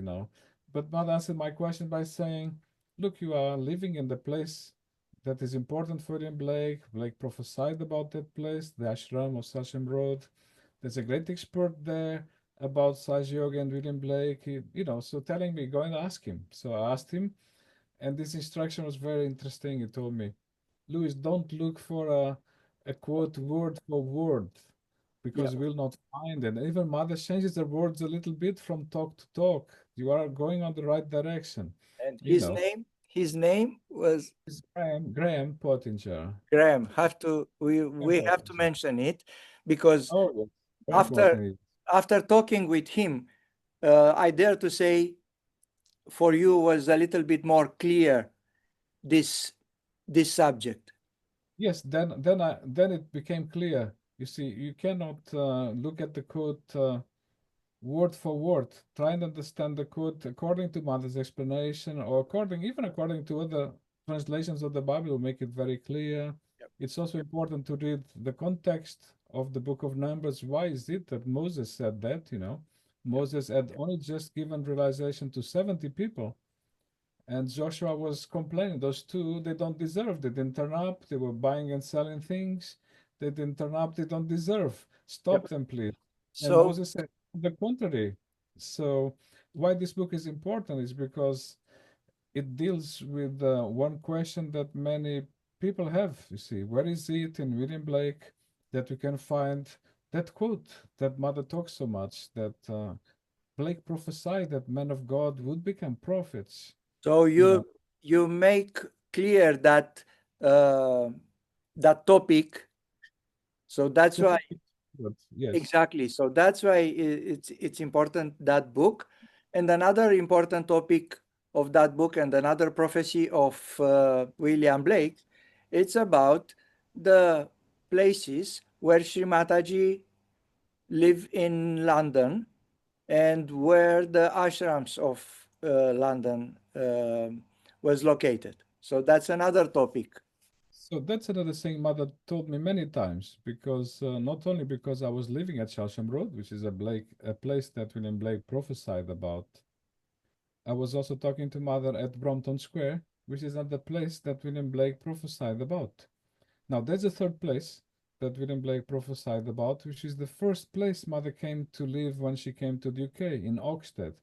But Mother answered my question by saying, look, you are living in the place that is important for William Blake. Blake prophesied about that place, the ashram of Sachem Road. There's a great expert there about Saj Yoga and William Blake. So telling me, go and ask him. So I asked him, and this instruction was very interesting. He told me, Louis, don't look for a quote word for word yeah. because you will not find it. Even Mother changes the words a little bit from talk to talk. You are going on the right direction. And You know, his name was it's Graham Pottinger. Graham. Have to Graham we have to Pottinger. mention it because Oh, yes. Very after important. after talking with him, I dare to say for you was a little bit more clear this this subject. Yes, then it became clear. You see, you cannot look at the quote word for word. Try and understand the quote according to Mother's explanation, or even according to other translations of the Bible, will make it very clear. Yep. It's also important to read the context of the book of Numbers. Why is it that Moses said that? Yep. Moses had Yep. only just given realization to 70 people. And Joshua was complaining, those two, they don't deserve. They didn't turn up. They were buying and selling things. They didn't turn up. They don't deserve. Yep. Stop them, please. And So Moses said the contrary. So, why this book is important is because it deals with one question that many people have. You see, where is it in William Blake that we can find that quote that Mother talks so much, that Blake prophesied that men of God would become prophets? so You know, you make clear that uh, that topic. So that's to why make it good. Yes. exactly. So that's why it's important that book, and another important topic of that book and another prophecy of William Blake. It's about the places where Sri Mataji live in London and where the ashrams of London was located. So that's another topic. So that's another thing Mother told me many times, because not only because I was living at Shelsham Road, which is a place that William Blake prophesied about, I was also talking to Mother at Brompton Square, which is another place that William Blake prophesied about. Now, there's a third place that William Blake prophesied about, which is the first place Mother came to live when she came to the UK, in Oxted.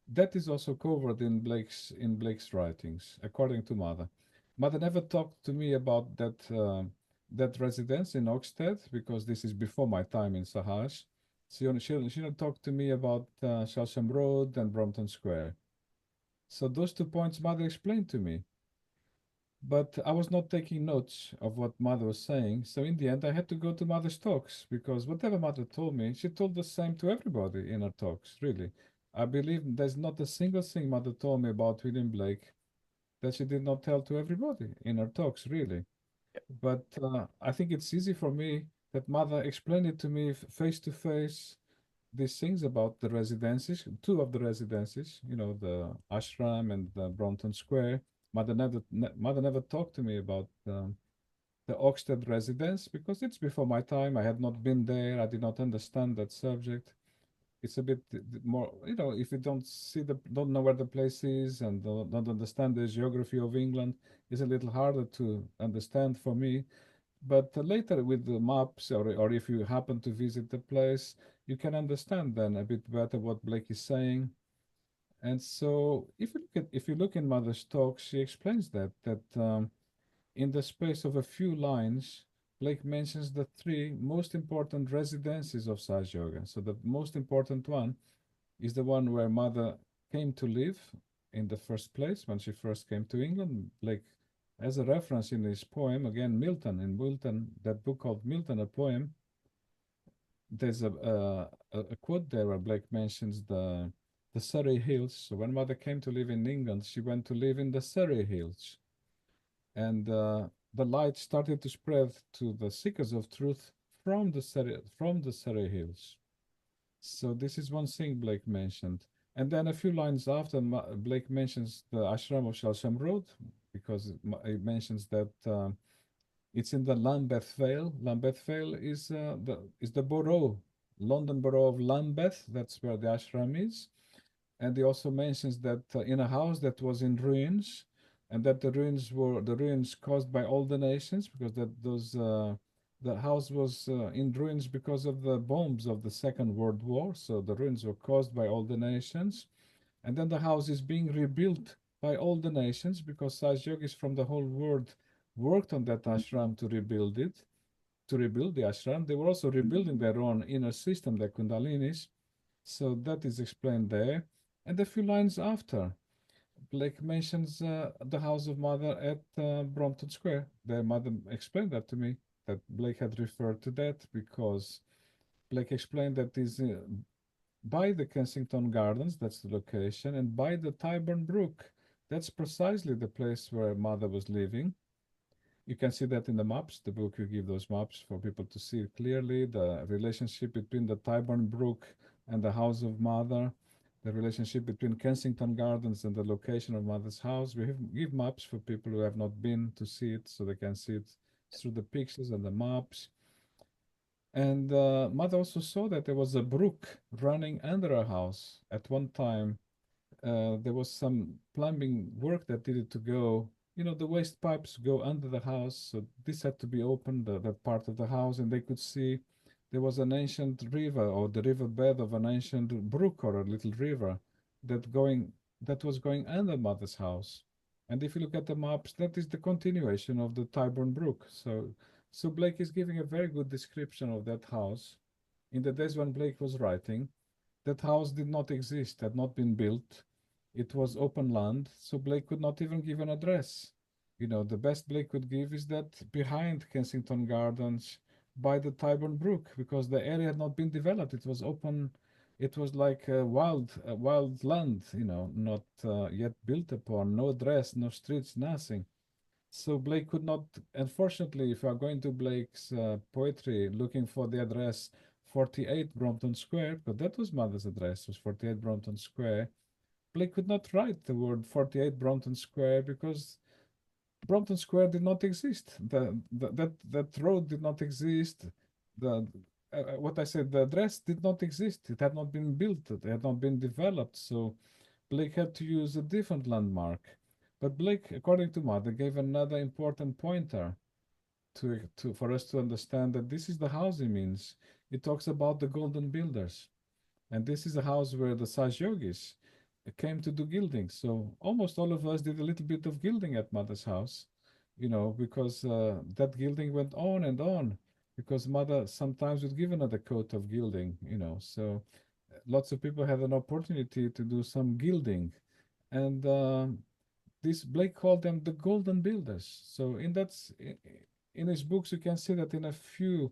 That is also covered in Blake's writings, according to Mother. Mother never talked to me about that residence in Oxted, because this is before my time in Sahaj. She talked to me about Shelsham Road and Brompton Square. So those 2 points Mother explained to me. But I was not taking notes of what Mother was saying. So in the end, I had to go to Mother's talks, because whatever Mother told me, she told the same to everybody in her talks, really. I believe there's not a single thing Mother told me about William Blake that she did not tell to everybody in her talks, really. But I think it's easy for me that Mother explained it to me face to face, these things about the residences, two of the residences, the ashram and the Brompton Square. Mother never talked to me about the Oxted residence, because it's before my time. I had not been there. I did not understand that subject. It's a bit more, if you don't know where the place is, and don't understand the geography of England, it's a little harder to understand for me. But later with the maps, or if you happen to visit the place, you can understand then a bit better what Blake is saying. And so if you look in Mother's talk, she explains that in the space of a few lines, Blake mentions the three most important residences of Saj Yoga. So the most important one is the one where Mother came to live in the first place when she first came to England. Blake as a reference in his poem, again, Milton, in Milton, that book called Milton, a poem, there's a quote there where Blake mentions the Surrey Hills. So when mother came to live in England, she went to live in the Surrey Hills, and the light started to spread to the seekers of truth from the Surrey Hills. So this is one thing Blake mentioned. And then a few lines after, Blake mentions the ashram of Shalsham Road, because it mentions that it's in the Lambeth Vale. Lambeth Vale is the borough, London borough of Lambeth. That's where the ashram is. And he also mentions that in a house that was in ruins, and that the ruins were the ruins caused by all the nations, because the house was in ruins because of the bombs of the Second World War. So the ruins were caused by all the nations, and then the house is being rebuilt by all the nations because Saj yogis from the whole world worked on that ashram to rebuild it, to rebuild the ashram. They were also rebuilding their own inner system, the Kundalinis. So that is explained there. And a few lines after, Blake mentions the house of mother at Brompton Square. Their mother explained that to me, that Blake had referred to that because Blake explained that is by the Kensington Gardens, that's the location, and by the Tyburn Brook. That's precisely the place where mother was living. You can see that in the maps. The book you give those maps for people to see it clearly. The relationship between the Tyburn Brook and the house of mother, the relationship between Kensington Gardens and the location of mother's house. We give maps for people who have not been to see it, so they can see it through the pictures and the maps. And mother also saw that there was a brook running under her house. At one time, there was some plumbing work that needed to go. You know, the waste pipes go under the house, so this had to be opened, that part of the house, and they could see there was an ancient river or the river bed of an ancient brook or a little river that was going under mother's house. And if you look at the maps, that is the continuation of the Tyburn Brook. So Blake is giving a very good description of that house. In the days when Blake was writing, that house did not exist, had not been built. It was open land, so Blake could not even give an address. You know, the best Blake could give is that behind Kensington Gardens, by the Tyburn Brook, because the area had not been developed. It was open. It was like a wild land, you know, not yet built upon. No address, no streets, nothing. So Blake could not, unfortunately, if you are going to Blake's poetry looking for the address 48 Brompton Square, but that was mother's address, was 48 Brompton Square. Blake could not write the word 48 Brompton Square because Brompton Square did not exist. That road did not exist. The what I said, the address did not exist. It had not been built. It had not been developed. So Blake had to use a different landmark. But Blake, according to Mother, gave another important pointer to for us to understand that this is the house he means. It talks about the golden builders. And this is a house where the Saj yogis came to do gilding. So almost all of us did a little bit of gilding at Mother's house, you know, because that gilding went on and on. Because Mother sometimes would give another coat of gilding, you know. So lots of people had an opportunity to do some gilding. And this Blake called them the golden builders. So in his books, you can see that in a few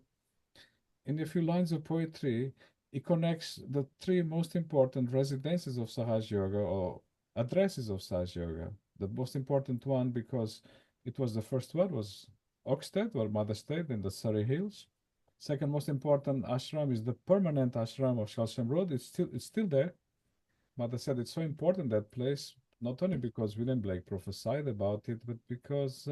lines of poetry, it connects the three most important residences of Sahaj Yoga or addresses of Sahaj Yoga. The most important one, because it was the first one, was Oxted, where Mother stayed in the Surrey Hills. Second most important ashram is the permanent ashram of Shalsham Road. It's still there. Mother said it's so important, that place, not only because William Blake prophesied about it, but because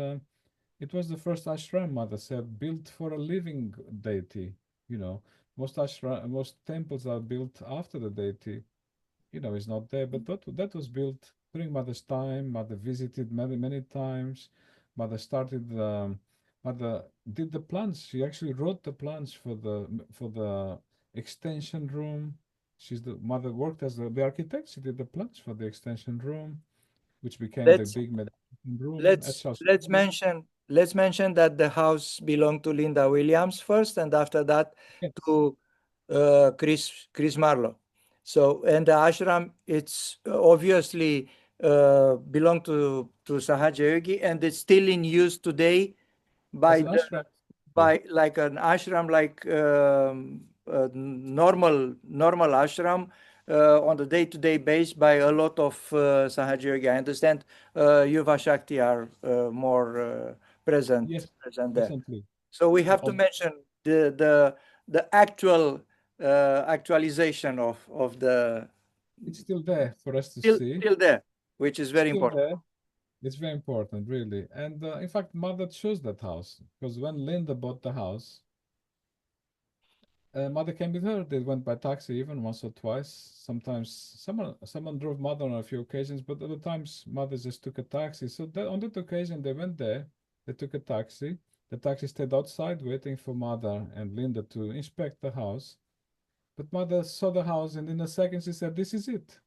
it was the first ashram, Mother said, built for a living deity. You know, most temples are built after the deity, you know, is not there. But that was built during Mother's time. Mother visited many, many times. Mother started, Mother did the plans. She actually wrote the plans for the extension room. She's the Mother worked as the architect. She did the plans for the extension room, which became the Let's big meditation room at let's Charles. let's mention that the house belonged to Linda Williams first, and after that to Chris Marlowe. So, and the ashram, it's obviously belong to Sahaja Yogi, and it's still in use today As by an ashram. by like an ashram, like normal ashram, on the day-to-day base by a lot of Sahaja Yogi. I understand Yuva Shakti are more Yes, present there. recently. So we Yeah, have to mention the actual actualization of the it's still there for us to still see. still there, which is very Still important. there. It's very important, really. And in fact, mother chose that house because when Linda bought the house, mother came with her. They went by taxi even once or twice. Sometimes someone drove mother on a few occasions, but other times mother just took a taxi. So that on that occasion they went there. They took a taxi. The taxi stayed outside waiting for mother and Linda to inspect the house. But mother saw the house and in a second she said, "This is it."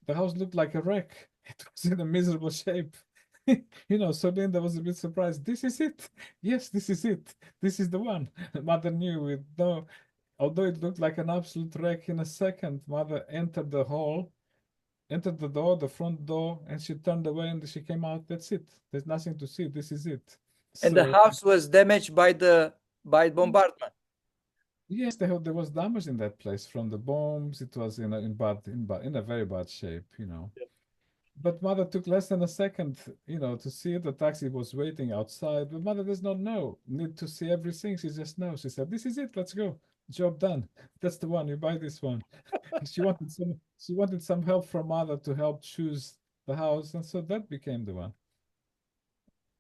The house looked like a wreck. It was in a miserable shape. So Linda was a bit surprised. This is it. Yes, this is it. This is the one. Mother knew with no, although it looked like an absolute wreck in a second, mother entered the hall, entered the door, the front door, and she turned away and she came out. That's it. There's nothing to see. This is it. And the So house was damaged by the by bombardment. yes, there was damage in that place from the bombs. It was in a very bad shape. But mother took less than a second, to see it. The taxi was waiting outside. But mother does not need to see everything. She just knows. She said, "This is it. Let's go. Job done. That's the one. You buy this one." She wanted some help from mother to help choose the house, and so that became the one.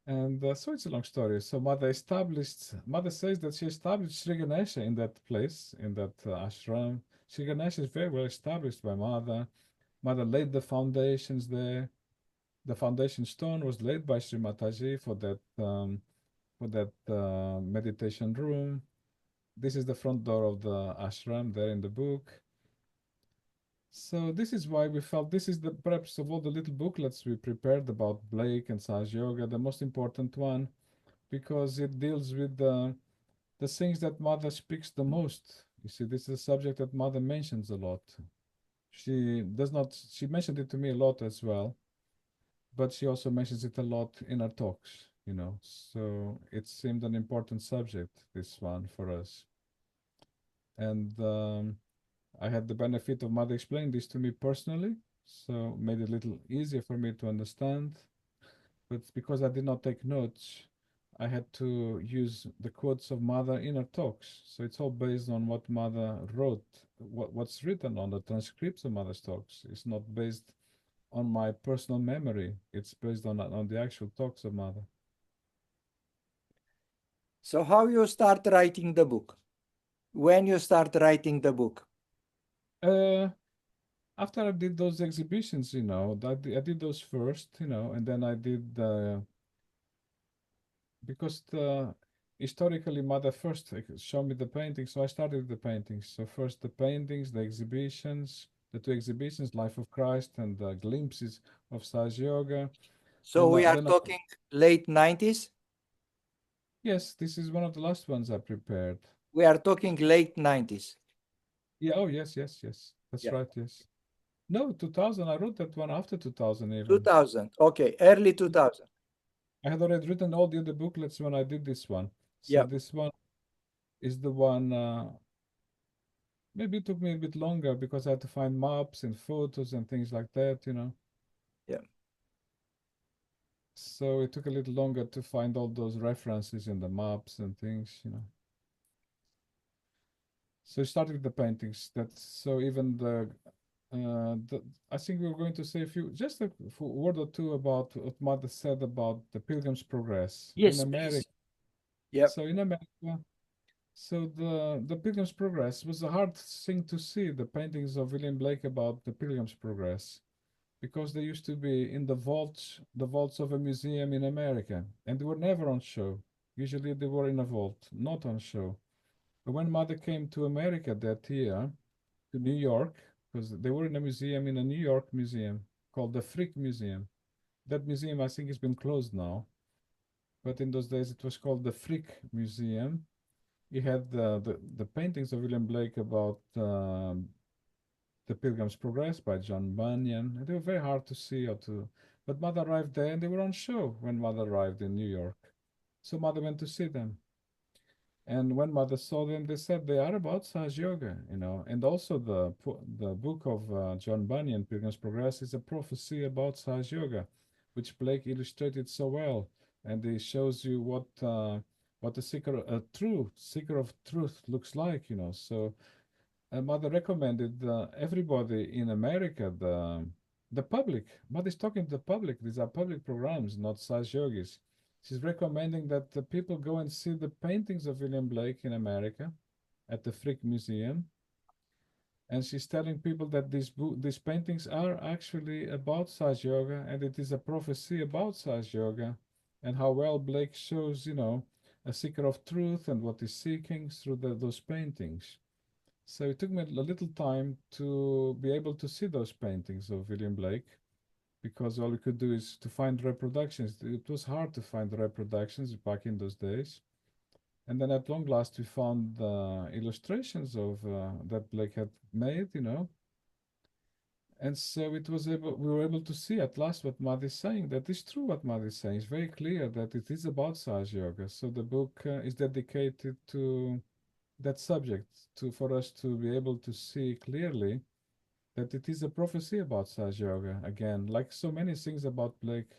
And so it's a long story. So mother says that she established Sri Ganesha in that place, in that ashram. Sri Ganesha is very well established by mother. Mother laid the foundations there. The foundation stone was laid by Sri Mataji for that meditation room. This is the front door of the ashram there in the book. So this is why we felt this is the perhaps of all the little booklets we prepared about Blake and Saj Yoga, the most important one, because it deals with the things that Mother speaks the most. You see, this is a subject that Mother mentions a lot. She mentioned it to me a lot as well, but she also mentions it a lot in her talks. So it seemed an important subject, this one, for us. And I had the benefit of Mother explaining this to me personally, so made it a little easier for me to understand. But because I did not take notes, I had to use the quotes of Mother in her talks. So it's all based on what Mother wrote, what's written on the transcripts of Mother's talks. It's not based on my personal memory. It's based on the actual talks of Mother. So how you start writing the book? When you start writing the book? Uh, After I did those exhibitions, I did those first, and then I did because historically Mother first showed me the paintings, so I started with the paintings. So first the paintings, the exhibitions, the two exhibitions, Life of Christ and glimpses of Saj Yoga. So Then, we are then talking late 90s. yes, this is one of the last ones I prepared. We are talking late 90s. Yeah, oh yes, yes, yes. That's Yeah. right, yes. No, 2000. I wrote that one after 2000 even. 2000. Okay, early 2000. I had already written all the other booklets when I did this one. So Yeah. this one is the one, maybe it took me a bit longer because I had to find maps and photos and things like that. Yeah. So it took a little longer to find all those references in the maps and things. So I started with the paintings. That's so even I think we were going to say just a word or two about what Mother said about the Pilgrim's Progress in Yes, please. America. Yep. So in America, so the Pilgrim's Progress was a hard thing to see, the paintings of William Blake about the Pilgrim's Progress, because they used to be in the vaults of a museum in America, and they were never on show. Usually they were in a vault, not on show. But when Mother came to America that year, to New York, because they were in a New York museum called the Frick Museum. That museum, I think, has been closed now, but in those days it was called the Frick Museum. He had the paintings of William Blake about The Pilgrim's Progress by John Bunyan. And they were very hard to see or to, but Mother arrived there and they were on show when Mother arrived in New York. So Mother went to see them. And when Mother saw them, they said they are about Saj Yoga, you know. And also the book of John Bunyan, Pilgrim's Progress, is a prophecy about Saj Yoga, which Blake illustrated so well. And it shows you what a seeker, a true seeker of truth looks like, you know. So Mother recommended everybody in America, the public. Mother's talking to the public. These are public programs, not Saj Yogis. She's recommending that the people go and see the paintings of William Blake in America at the Frick Museum. And she's telling people that these paintings are actually about Saj Yoga, and it is a prophecy about Saj Yoga, and how well Blake shows, you know, a seeker of truth and what he's seeking through those paintings. So it took me a little time to be able to see those paintings of William Blake because all we could do is to find reproductions. It was hard to find reproductions back in those days. And then at long last, we found the illustrations of that Blake had made, you know. And so we were able to see at last what Madhu is saying. That is true what Madhu is saying. It's very clear that it is about Saj Yoga. So the book is dedicated to that subject for us to be able to see clearly that it is a prophecy about Saj Yoga. Again, like so many things about Blake,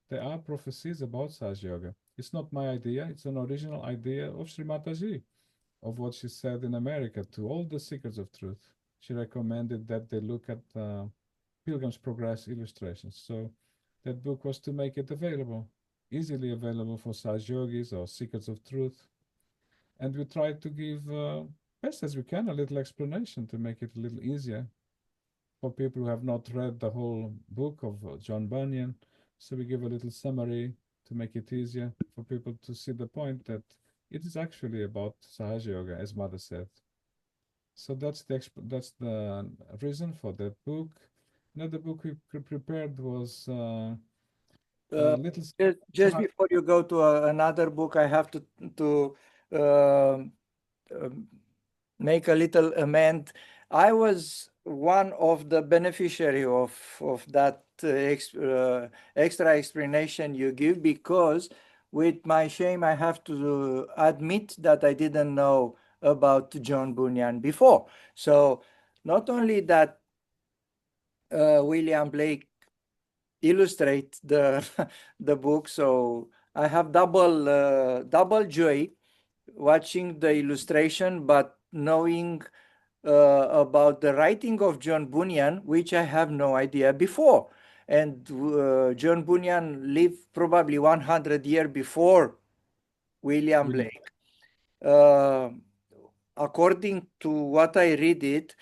there are prophecies about Saj Yoga. It's not my idea, it's an original idea of Sri Mataji, of what she said in America to all the seekers of truth. She recommended that they look at Pilgrim's Progress illustrations. So that book was to make it available, easily available for Saj Yogis or seekers of truth, and we try to give best as we can a little explanation to make it a little easier for people who have not read the whole book of John Bunyan. So we give a little summary to make it easier for people to see the point that it is actually about Sahaja Yoga, as Mother said. So that's the reason for that book. Another book we prepared was Uh, a little. just before you go to another book, I have to um, um, make a little amend. I was one of the beneficiary of that extra explanation you give because, with my shame, I have to admit that I didn't know about John Bunyan before. So not only that William Blake illustrate the the book, so I have double joy watching the illustration, but knowing about the writing of John Bunyan, which I have no idea before. And John Bunyan lived probably 100 years before William William. Blake. Uh, According to what I read it,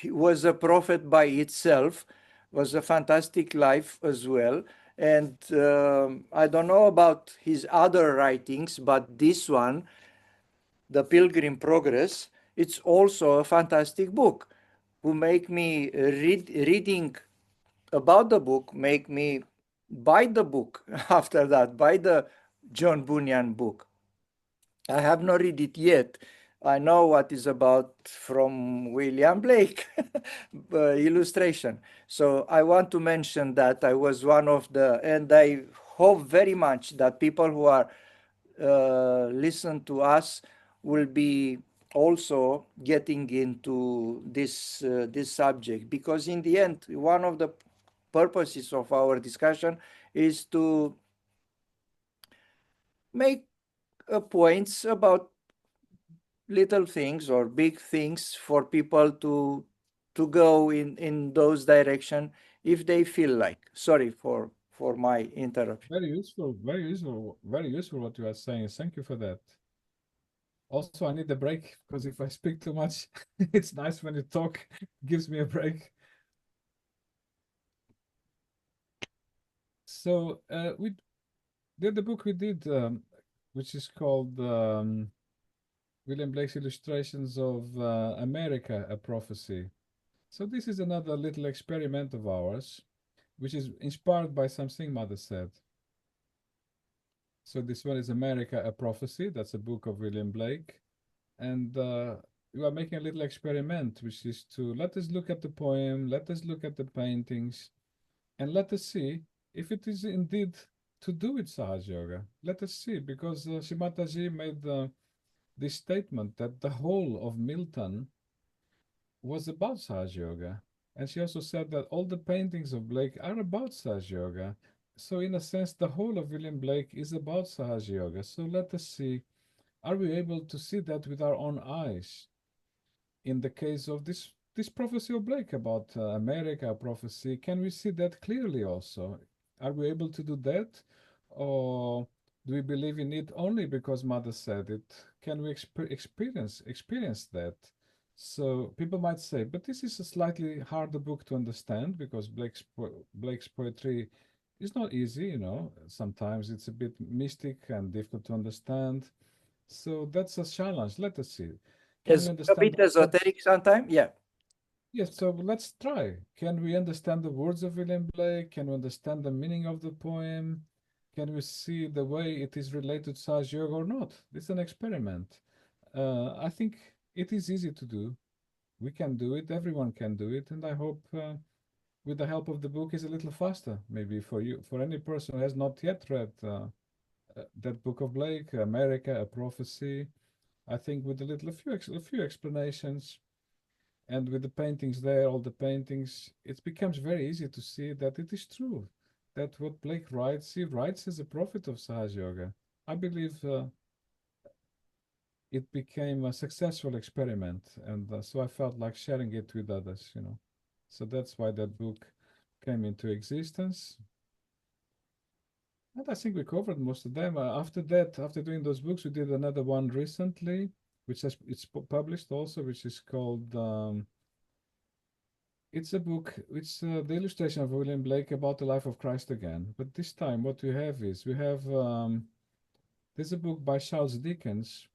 he was a prophet by itself, was a fantastic life as well. And I don't know about his other writings, but this one, The Pilgrim Progress, it's also a fantastic book. Who make me reading about the book, make me buy the book after that, buy the John Bunyan book. I have not read it yet. I know what is about from William Blake illustration. So I want to mention that I was one of the, and I hope very much that people who are listen to us will be also getting into this subject, because in the end, one of the purposes of our discussion is to make points about little things or big things for people to go in those direction if they feel like. Sorry for my interruption. Very useful, very useful, very useful what you are saying. Thank you for that. Also, I need a break because if I speak too much, it's nice when you talk, gives me a break. So we the book we did, which is called William Blake's Illustrations of America, a Prophecy. So this is another little experiment of ours, which is inspired by something Mother said. So this one is America, a Prophecy. That's a book of William Blake. And we are making a little experiment, which is to let us look at the poem, let us look at the paintings, and let us see if it is indeed to do with Sahaj Yoga. Let us see, because Shimataji made this statement that the whole of Milton was about Sahaj Yoga. And she also said that all the paintings of Blake are about Sahaj Yoga. So, in a sense, the whole of William Blake is about Sahaj Yoga. So, let us see, are we able to see that with our own eyes? In the case of this prophecy of Blake about America prophecy, can we see that clearly also? Are we able to do that, or do we believe in it only because Mother said it? Can we experience that? So people might say, but this is a slightly harder book to understand because Blake's poetry is not easy, you know. Sometimes it's a bit mystic and difficult to understand. So that's a challenge. Let us see. Can we It's a understand bit the words? esoteric sometimes. Yeah. Yes, so let's try. Can we understand the words of William Blake? Can we understand the meaning of the poem? Can we see the way it is related to Saj Yoga or not? It's an experiment. I think it is easy to do. We can do it. Everyone can do it. And I hope with the help of the book is a little faster, maybe for you, for any person who has not yet read that book of Blake, America, A Prophecy. I think with a few explanations, and with the paintings there, all the paintings, it becomes very easy to see that it is true. That what Blake writes, he writes as a prophet of Sahaj Yoga. I believe it became a successful experiment, and so I felt like sharing it with others, you know. So that's why that book came into existence. And I think we covered most of them. After that, after doing those books, we did another one recently, which has it's published also, which is called it's a book, it's the illustration of William Blake about the life of Christ again. But this time, what we have is there's a book by Charles Dickens,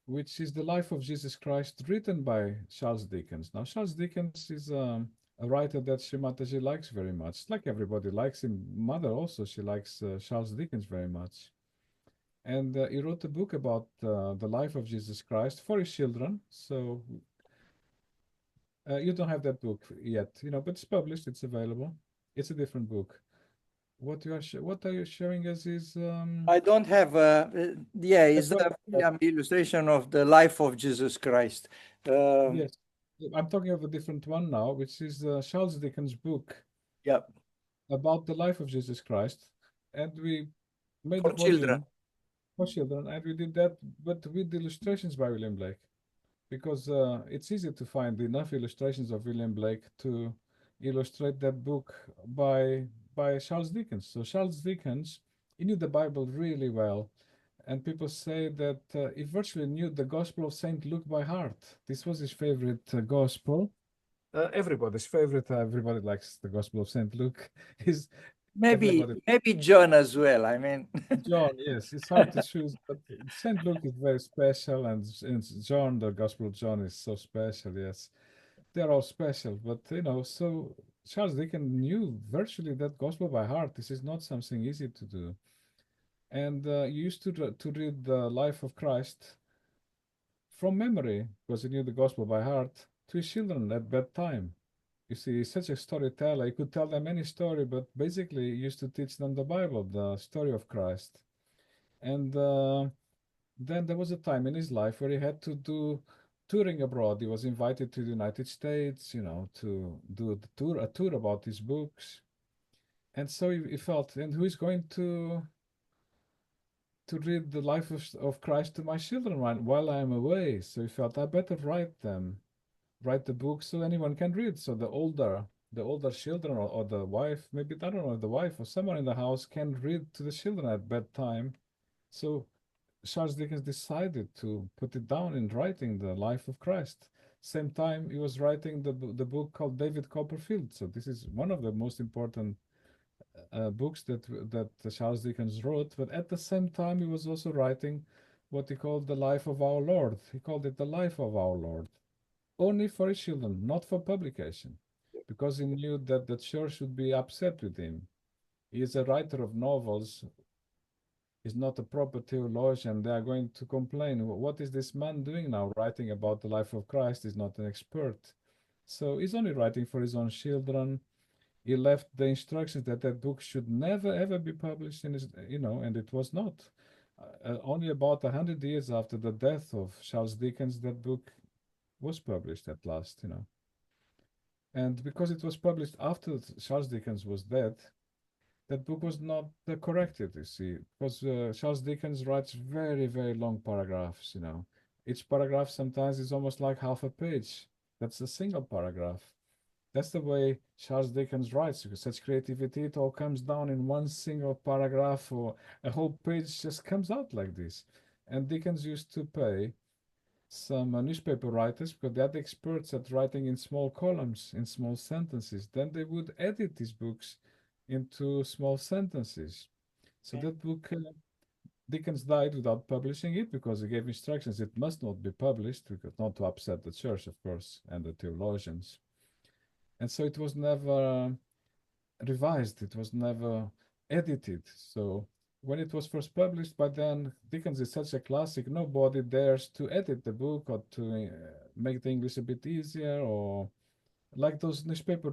which is the life of Jesus Christ, written by Charles Dickens. Now, Charles Dickens is a writer that Srimataji likes very much. Like everybody likes him. Mother also, she likes Charles Dickens very much. And he wrote a book about the life of Jesus Christ for his children. So you don't have that book yet, you know, but it's published, it's available. It's a different book. What are you showing us is I don't have yeah, a it's poem. a film illustration of the life of Jesus Christ. Um, Yes, I'm talking of a different one now, which is Charles Dickens' book yeah, about the life of Jesus Christ, and we made a for children. volume for children, and we did that, but with illustrations by William Blake, because it's easy to find enough illustrations of William Blake to illustrate that book by Charles Dickens. So Charles Dickens, he knew the Bible really well, and people say that he virtually knew the Gospel of Saint Luke by heart. This was his favorite gospel. Everybody's favorite. Everybody likes the Gospel of Saint Luke. Is Maybe everybody maybe John as well. I mean, John? Yes, it's hard to choose, but Saint Luke is very special, and John, the Gospel of John, is so special. Yes, they're all special, but you know, so Charles Dickens knew virtually that Gospel by heart. This is not something easy to do, and he used to read the life of Christ from memory, because he knew the Gospel by heart, to his children at bedtime. You see, he's such a storyteller. He could tell them any story, but basically he used to teach them the Bible, the story of Christ. And then there was a time in his life where he had to do touring abroad. He was invited to the United States, you know, to do a tour about his books. And so he felt, and who is going to read the life of Christ to my children while I am away? So he felt I better write the book so anyone can read. So the older children, or the wife, maybe I don't know if the wife or someone in the house can read to the children at bedtime. So Charles Dickens decided to put it down in writing the life of Christ. Same time he was writing the book called David Copperfield. So this is one of the most important books that Charles Dickens wrote. But at the same time he was also writing what he called the life of our Lord. He called it the life of our Lord, only for his children, not for publication, because he knew that the church would be upset with him. He is a writer of novels He's not a proper theologian. They are going to complain. What is this man doing now, writing about the life of Christ? He's not an expert. So he's only writing for his own children. He left the instructions that that book should never ever be published in his, and it was not. Only about 100 years after the death of Charles Dickens, that book was published at last. And because it was published after Charles Dickens was dead, that book was not corrected, you see, because Charles Dickens writes very, very long paragraphs. Each paragraph sometimes is almost like half a page. That's a single paragraph. That's the way Charles Dickens writes, because such creativity, it all comes down in one single paragraph, or a whole page just comes out like this. And Dickens used to pay some newspaper writers, because they are the experts at writing in small columns, in small sentences. Then they would edit these books into small sentences. So that book, Dickens died without publishing it because he gave instructions it must not be published, because not to upset the church, of course, and the theologians. And so it was never revised, it was never edited. So when it was first published, by then Dickens is such a classic, nobody dares to edit the book or to make the English a bit easier, or like those newspaper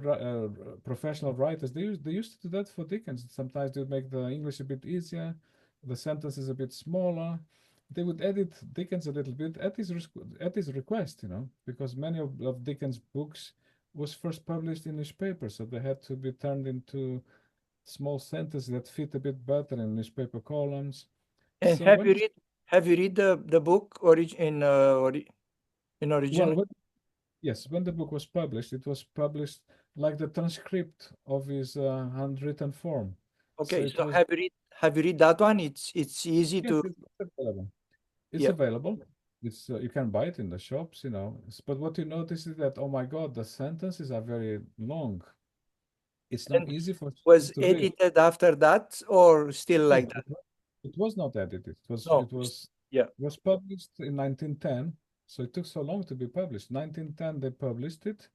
professional writers, they used to do that for Dickens. Sometimes they would make the English a bit easier, the sentences a bit smaller. They would edit Dickens a little bit at his request, because many of Dickens' books was first published in newspapers, so they had to be turned into small sentences that fit a bit better in newspaper columns. And So when this, have you read the book in original? well, yes, when the book was published, it was published like the transcript of his handwritten form. So Okay, it so was, have you read that one? It's easy yes, to it's available. It's yeah. available. It's you can buy it in the shops. But what you notice is that, oh my God, the sentences are very long. It's not And easy for was students to read. edited after that or still No, like that? it was not edited. It was No. it was Yeah, it was published in 1910. So it took so long to be published. 1910 they published it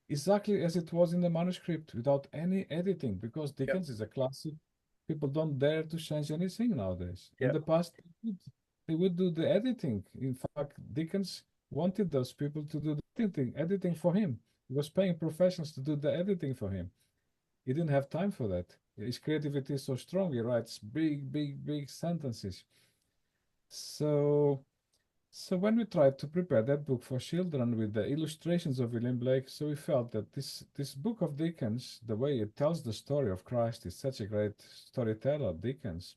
exactly as it was in the manuscript without any editing, because yeah, Dickens is a classic. People don't dare to change anything nowadays. In yeah. the past, they would do the editing. In fact, Dickens wanted those people to do the editing for him. He was paying professionals to do the editing for him. He didn't have time for that. His creativity is so strong. He writes big, big, big sentences. So so when we tried to prepare that book for children with the illustrations of William Blake, so we felt that this book of Dickens, the way it tells the story of Christ, is such a great storyteller. Dickens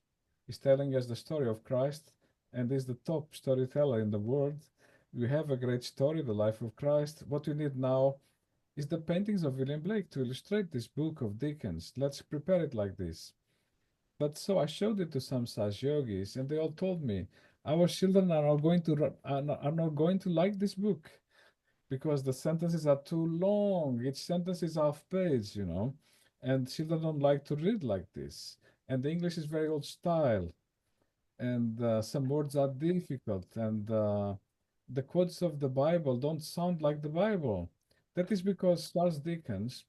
is telling us the story of Christ and is the top storyteller in the world. We have a great story, the life of Christ. What we need now is the paintings of William Blake to illustrate this book of Dickens. Let's prepare it like this. But so I showed it to some Saj yogis, and they all told me our children are not going to are not going to like this book because the sentences are too long. Each sentence is half page, and children don't like to read like this. And the English is very old style, and some words are difficult, and the quotes of the Bible don't sound like the Bible. That is because Charles Dickens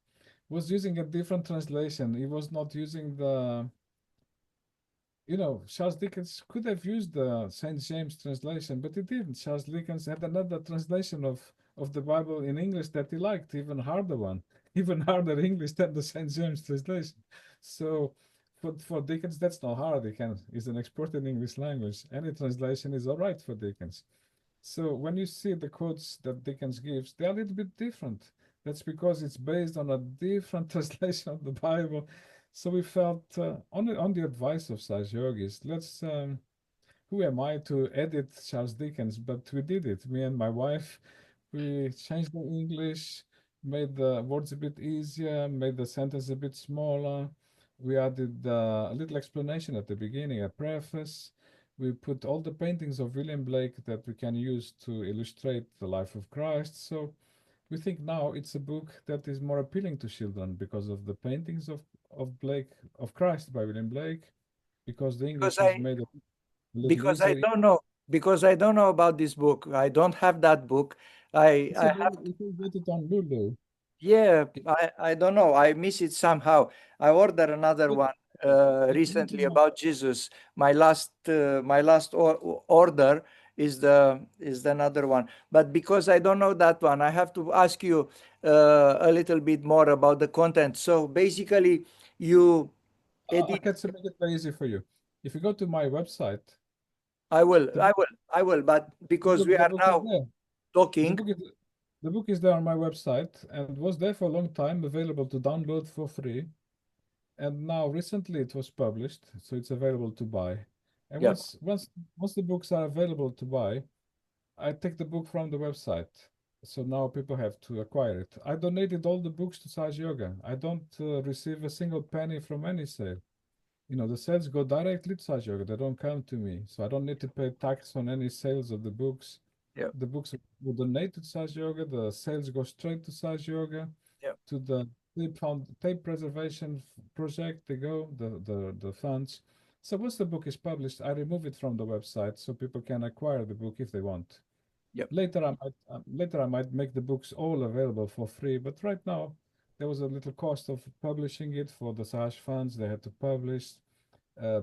was using a different translation. He was not using Charles Dickens could have used the St. James translation, but he didn't. Charles Dickens had another translation of the Bible in English that he liked, even harder one, even harder English than the St. James translation. So for Dickens, that's not hard. He's an expert in English language. Any translation is all right for Dickens. So when you see the quotes that Dickens gives, they're a little bit different. That's because it's based on a different translation of the Bible. So we felt, on the advice of Saj Yogis, who am I to edit Charles Dickens? But we did it. Me and my wife, we changed the English, made the words a bit easier, made the sentence a bit smaller. We added a little explanation at the beginning, a preface. We put all the paintings of William Blake that we can use to illustrate the life of Christ. So we think now it's a book that is more appealing to children because of the paintings of Blake, of Christ by William Blake, because the Because English is made a little I easier. don't know, about this book. I don't have that book. It's I have available. You can get it on Lulu. yeah, It- I don't know. I miss it somehow. I order another but one. If you go to recently my, about Jesus. My last order is the another one. But because I don't know that one, I have to ask you a little bit more about the content. So basically, you I edit. can make it very easy for you. If you go to my website, I will, the I book, will, I will. But because we the are book is now there. The talking, book is the book is there on my website and was there for a long time, available to download for free. And now recently it was published, so it's available to buy. And yeah, once the books are available to buy, I take the book from the website. So now people have to acquire it. I donated all the books to Saj Yoga. I don't receive a single penny from any sale. The sales go directly to Saj Yoga. They don't come to me. So I don't need to pay tax on any sales of the books. yeah, The books will donate to Saj Yoga. The sales go straight to Saj Yoga, yeah, to the tape preservation project. They go the funds. So once the book is published, I remove it from the website so people can acquire the book if they want. yeah, Later I might make the books all available for free, but right now there was a little cost of publishing it for the Sahaj funds. They had to publish,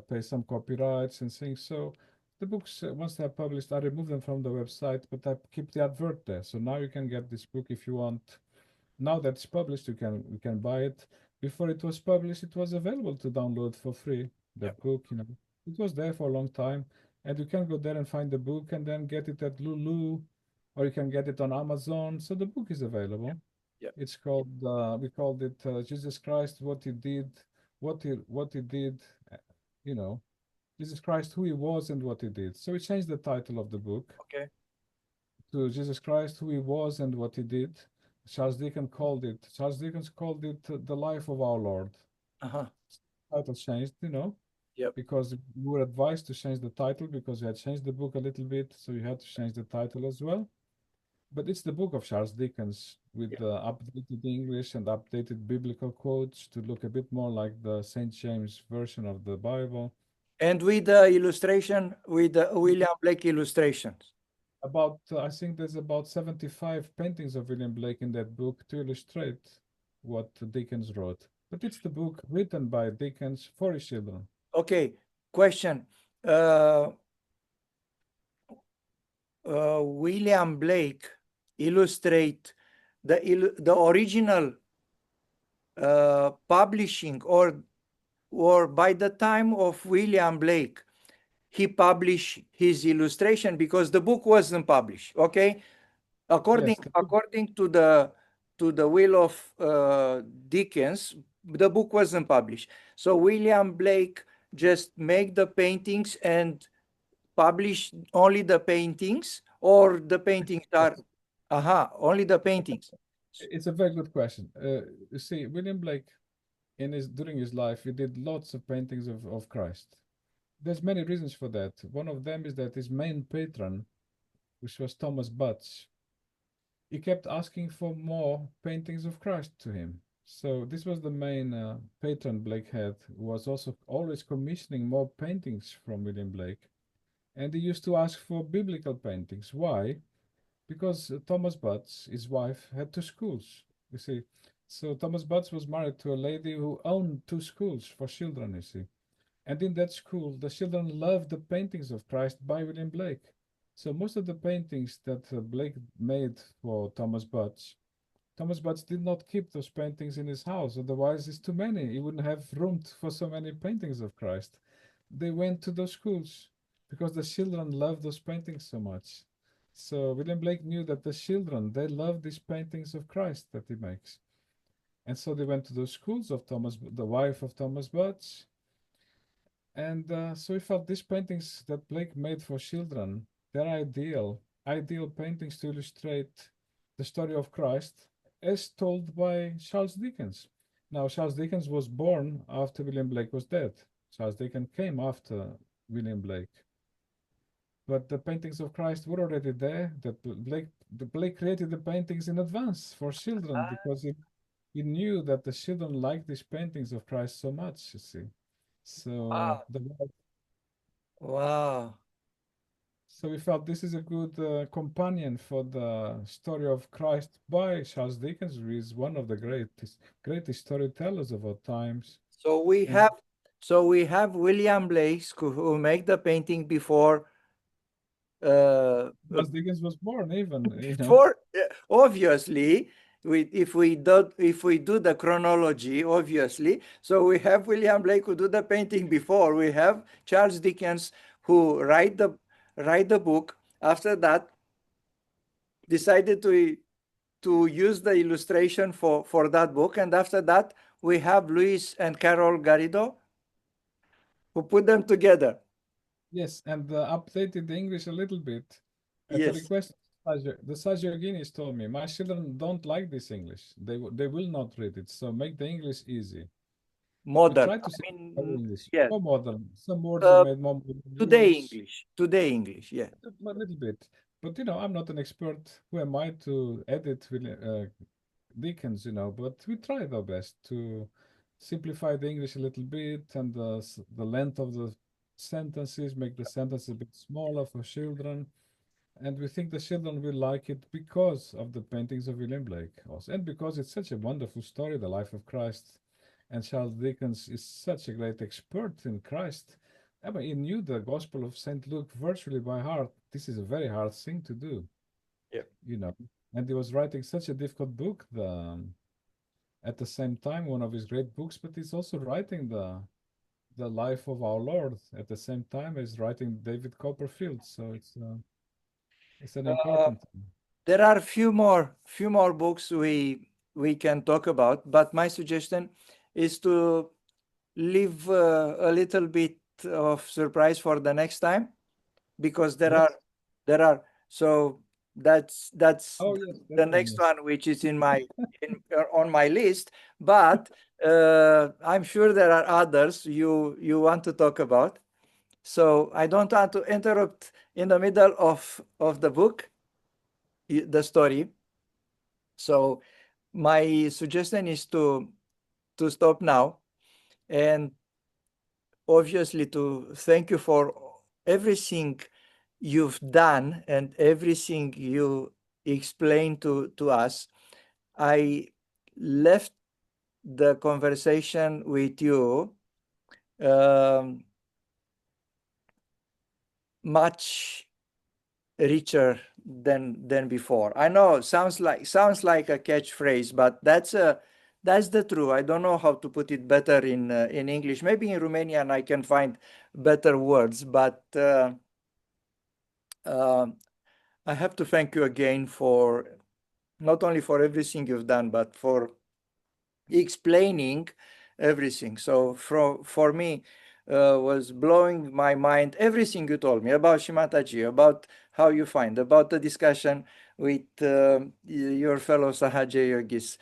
pay some copyrights and things. So the books, once they're published, I remove them from the website, but I keep the advert there. So now you can get this book if you want. Now that it's published, you can buy it. Before it was published, it was available to download for free. yeah, That book, it was there for a long time, and you can go there and find the book and then get it at Lulu, or you can get it on Amazon. So the book is available. yeah, It's called we called it Jesus Christ, what he did, what he did, uh, you know, Jesus Christ, who he was and what he did. So we changed the title of the book okay, to Jesus Christ, who he was and what he did. Charles Dickens called it the life of our Lord. uh-huh, Title changed, yep, because we were advised to change the title because we had changed the book a little bit, so you had to change the title as well. But it's the book of Charles Dickens with yeah. the updated English and updated biblical quotes to look a bit more like the St. James version of the Bible. And with the illustration, with the William Blake illustrations. I think there's about 75 paintings of William Blake in that book to illustrate what Dickens wrote. But it's the book written by Dickens for his children. Okay, question. Uh, William Blake illustrate the original publishing, or by the time of William Blake he published his illustration because the book wasn't published. Okay, according Yes, the book, according to the will of Dickens, the book wasn't published. So William Blake just make the paintings and publish only the paintings, or the paintings are, only the paintings. it's a very good question. You see, William Blake, during his life, he did lots of paintings of Christ. There's many reasons for that. One of them is that his main patron, which was Thomas Butts, he kept asking for more paintings of Christ to him. So this was the main patron Blake had, who was also always commissioning more paintings from William Blake. And he used to ask for biblical paintings. Why? Because Thomas Butts, his wife, had two schools, you see. So Thomas Butts was married to a lady who owned two schools for children, you see. And in that school, the children loved the paintings of Christ by William Blake. So most of the paintings that Blake made for Thomas Butts did not keep those paintings in his house. Otherwise, it's too many. He wouldn't have room for so many paintings of Christ. They went to those schools because the children loved those paintings so much. So William Blake knew that the children, they love these paintings of Christ that he makes. And so they went to those schools of the wife of Thomas Butts, and so we felt these paintings that Blake made for children, they're ideal paintings to illustrate the story of Christ as told by Charles Dickens. Now, Charles Dickens was born after William Blake was dead. Charles Dickens came after William Blake. But the paintings of Christ were already there. The Blake created the paintings in advance for children because he knew that the children liked these paintings of Christ so much, you see. So Wow. the Wow. So we felt this is a good companion for the story of Christ by Charles Dickens, who is one of the greatest storytellers of our times. So we And have So we have William Blake who make the painting before uh, Charles Dickens was born even, you know. before obviously if we do the chronology obviously, so we have William Blake who do the painting before, we have Charles Dickens who write the book, after that decided to use the illustration for that book, and after that we have Lewis and Carol Garrido who put them together. Yes, and updated the English a little bit at the Yes, request of the Sergio Guinness told me, my children don't like this English. They will not read it, so make the English easy. We modern, try to I simplify mean, English, yeah, more modern. Some words are uh, made more modern today use, English, today English, yeah. a little bit. But you know, I'm not an expert. Who am I to edit Dickens? You know, but we tried our best to simplify the English a little bit and the length of the sentences, make the sentences a bit smaller for children. And we think the children will like it because of the paintings of William Blake also, and because it's such a wonderful story, the life of Christ. And Charles Dickens is such a great expert in Christ. I mean, he knew the Gospel of St. Luke virtually by heart. This is a very hard thing to do, Yeah. you know. And he was writing such a difficult book, at the same time, one of his great books, but he's also writing the life of our Lord at the same time as writing David Copperfield. So it's an Uh, important thing. there are few more books we can talk about, but my suggestion is to leave a little bit of surprise for the next time, because there are Yes. there are so that's Oh, yes, the that one, next yes. one which is on my list, but I'm sure there are others you want to talk about, so I don't want to interrupt in the middle of the book, the story. So my suggestion is to stop now, and obviously to thank you for everything you've done and everything you explained to us. I left the conversation with you um, much richer than before. I know sounds like a catchphrase, but that's the truth. I don't know how to put it better in English. Maybe in Romanian I can find better words, but um I have to thank you again for not only for everything you've done, but for explaining everything. So for me, was blowing my mind everything you told me about Shimataji, about how you find, about the discussion with your fellow Sahaja yogis.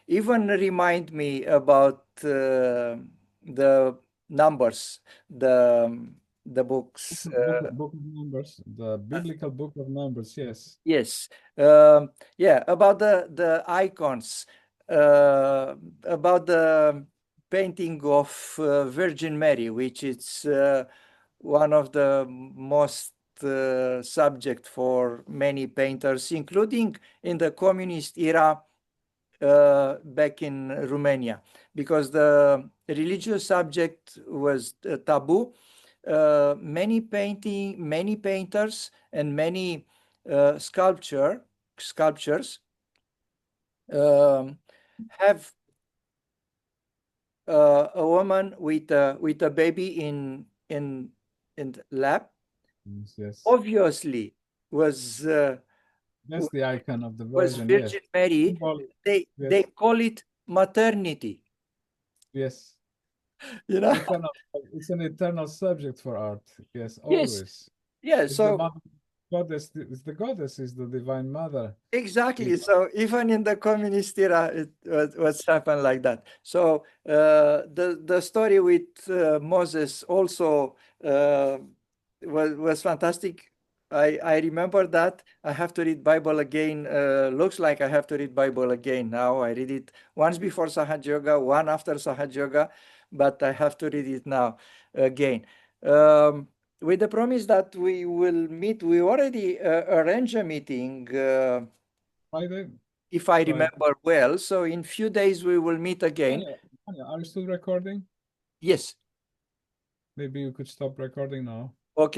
Even remind me about the numbers, the books. Book of Numbers, the biblical book of Numbers, yes. Yes, yeah, about the icons, uh, about the painting of Virgin Mary, which is one of the most subject for many painters, including in the communist era back in Romania, because the religious subject was taboo. Many painters and many sculptures um, have a woman with a baby in the lap. Yes, yes. Obviously, was uh, That's the icon of the was version, yes. Virgin Mary. Symbolic, They yes, call it maternity. yes. You know. Eternal, it's an eternal subject for art, yes, Yes. always. Yeah. It's the So mother, goddess, it's the goddess, is the divine mother. Is exactly. So even in the communist era, it was happened like that. So the story with Moses also was fantastic. I remember that. I have to read Bible again. Looks like I have to read Bible again now. I read it once before Sahaja Yoga, one after Sahaja Yoga, but I have to read it now again. With the promise that we will meet. We already arranged a meeting, Friday, if I Friday. remember well. So in few days we will meet again. Anya, are you still recording? Yes. Maybe you could stop recording now. Okay.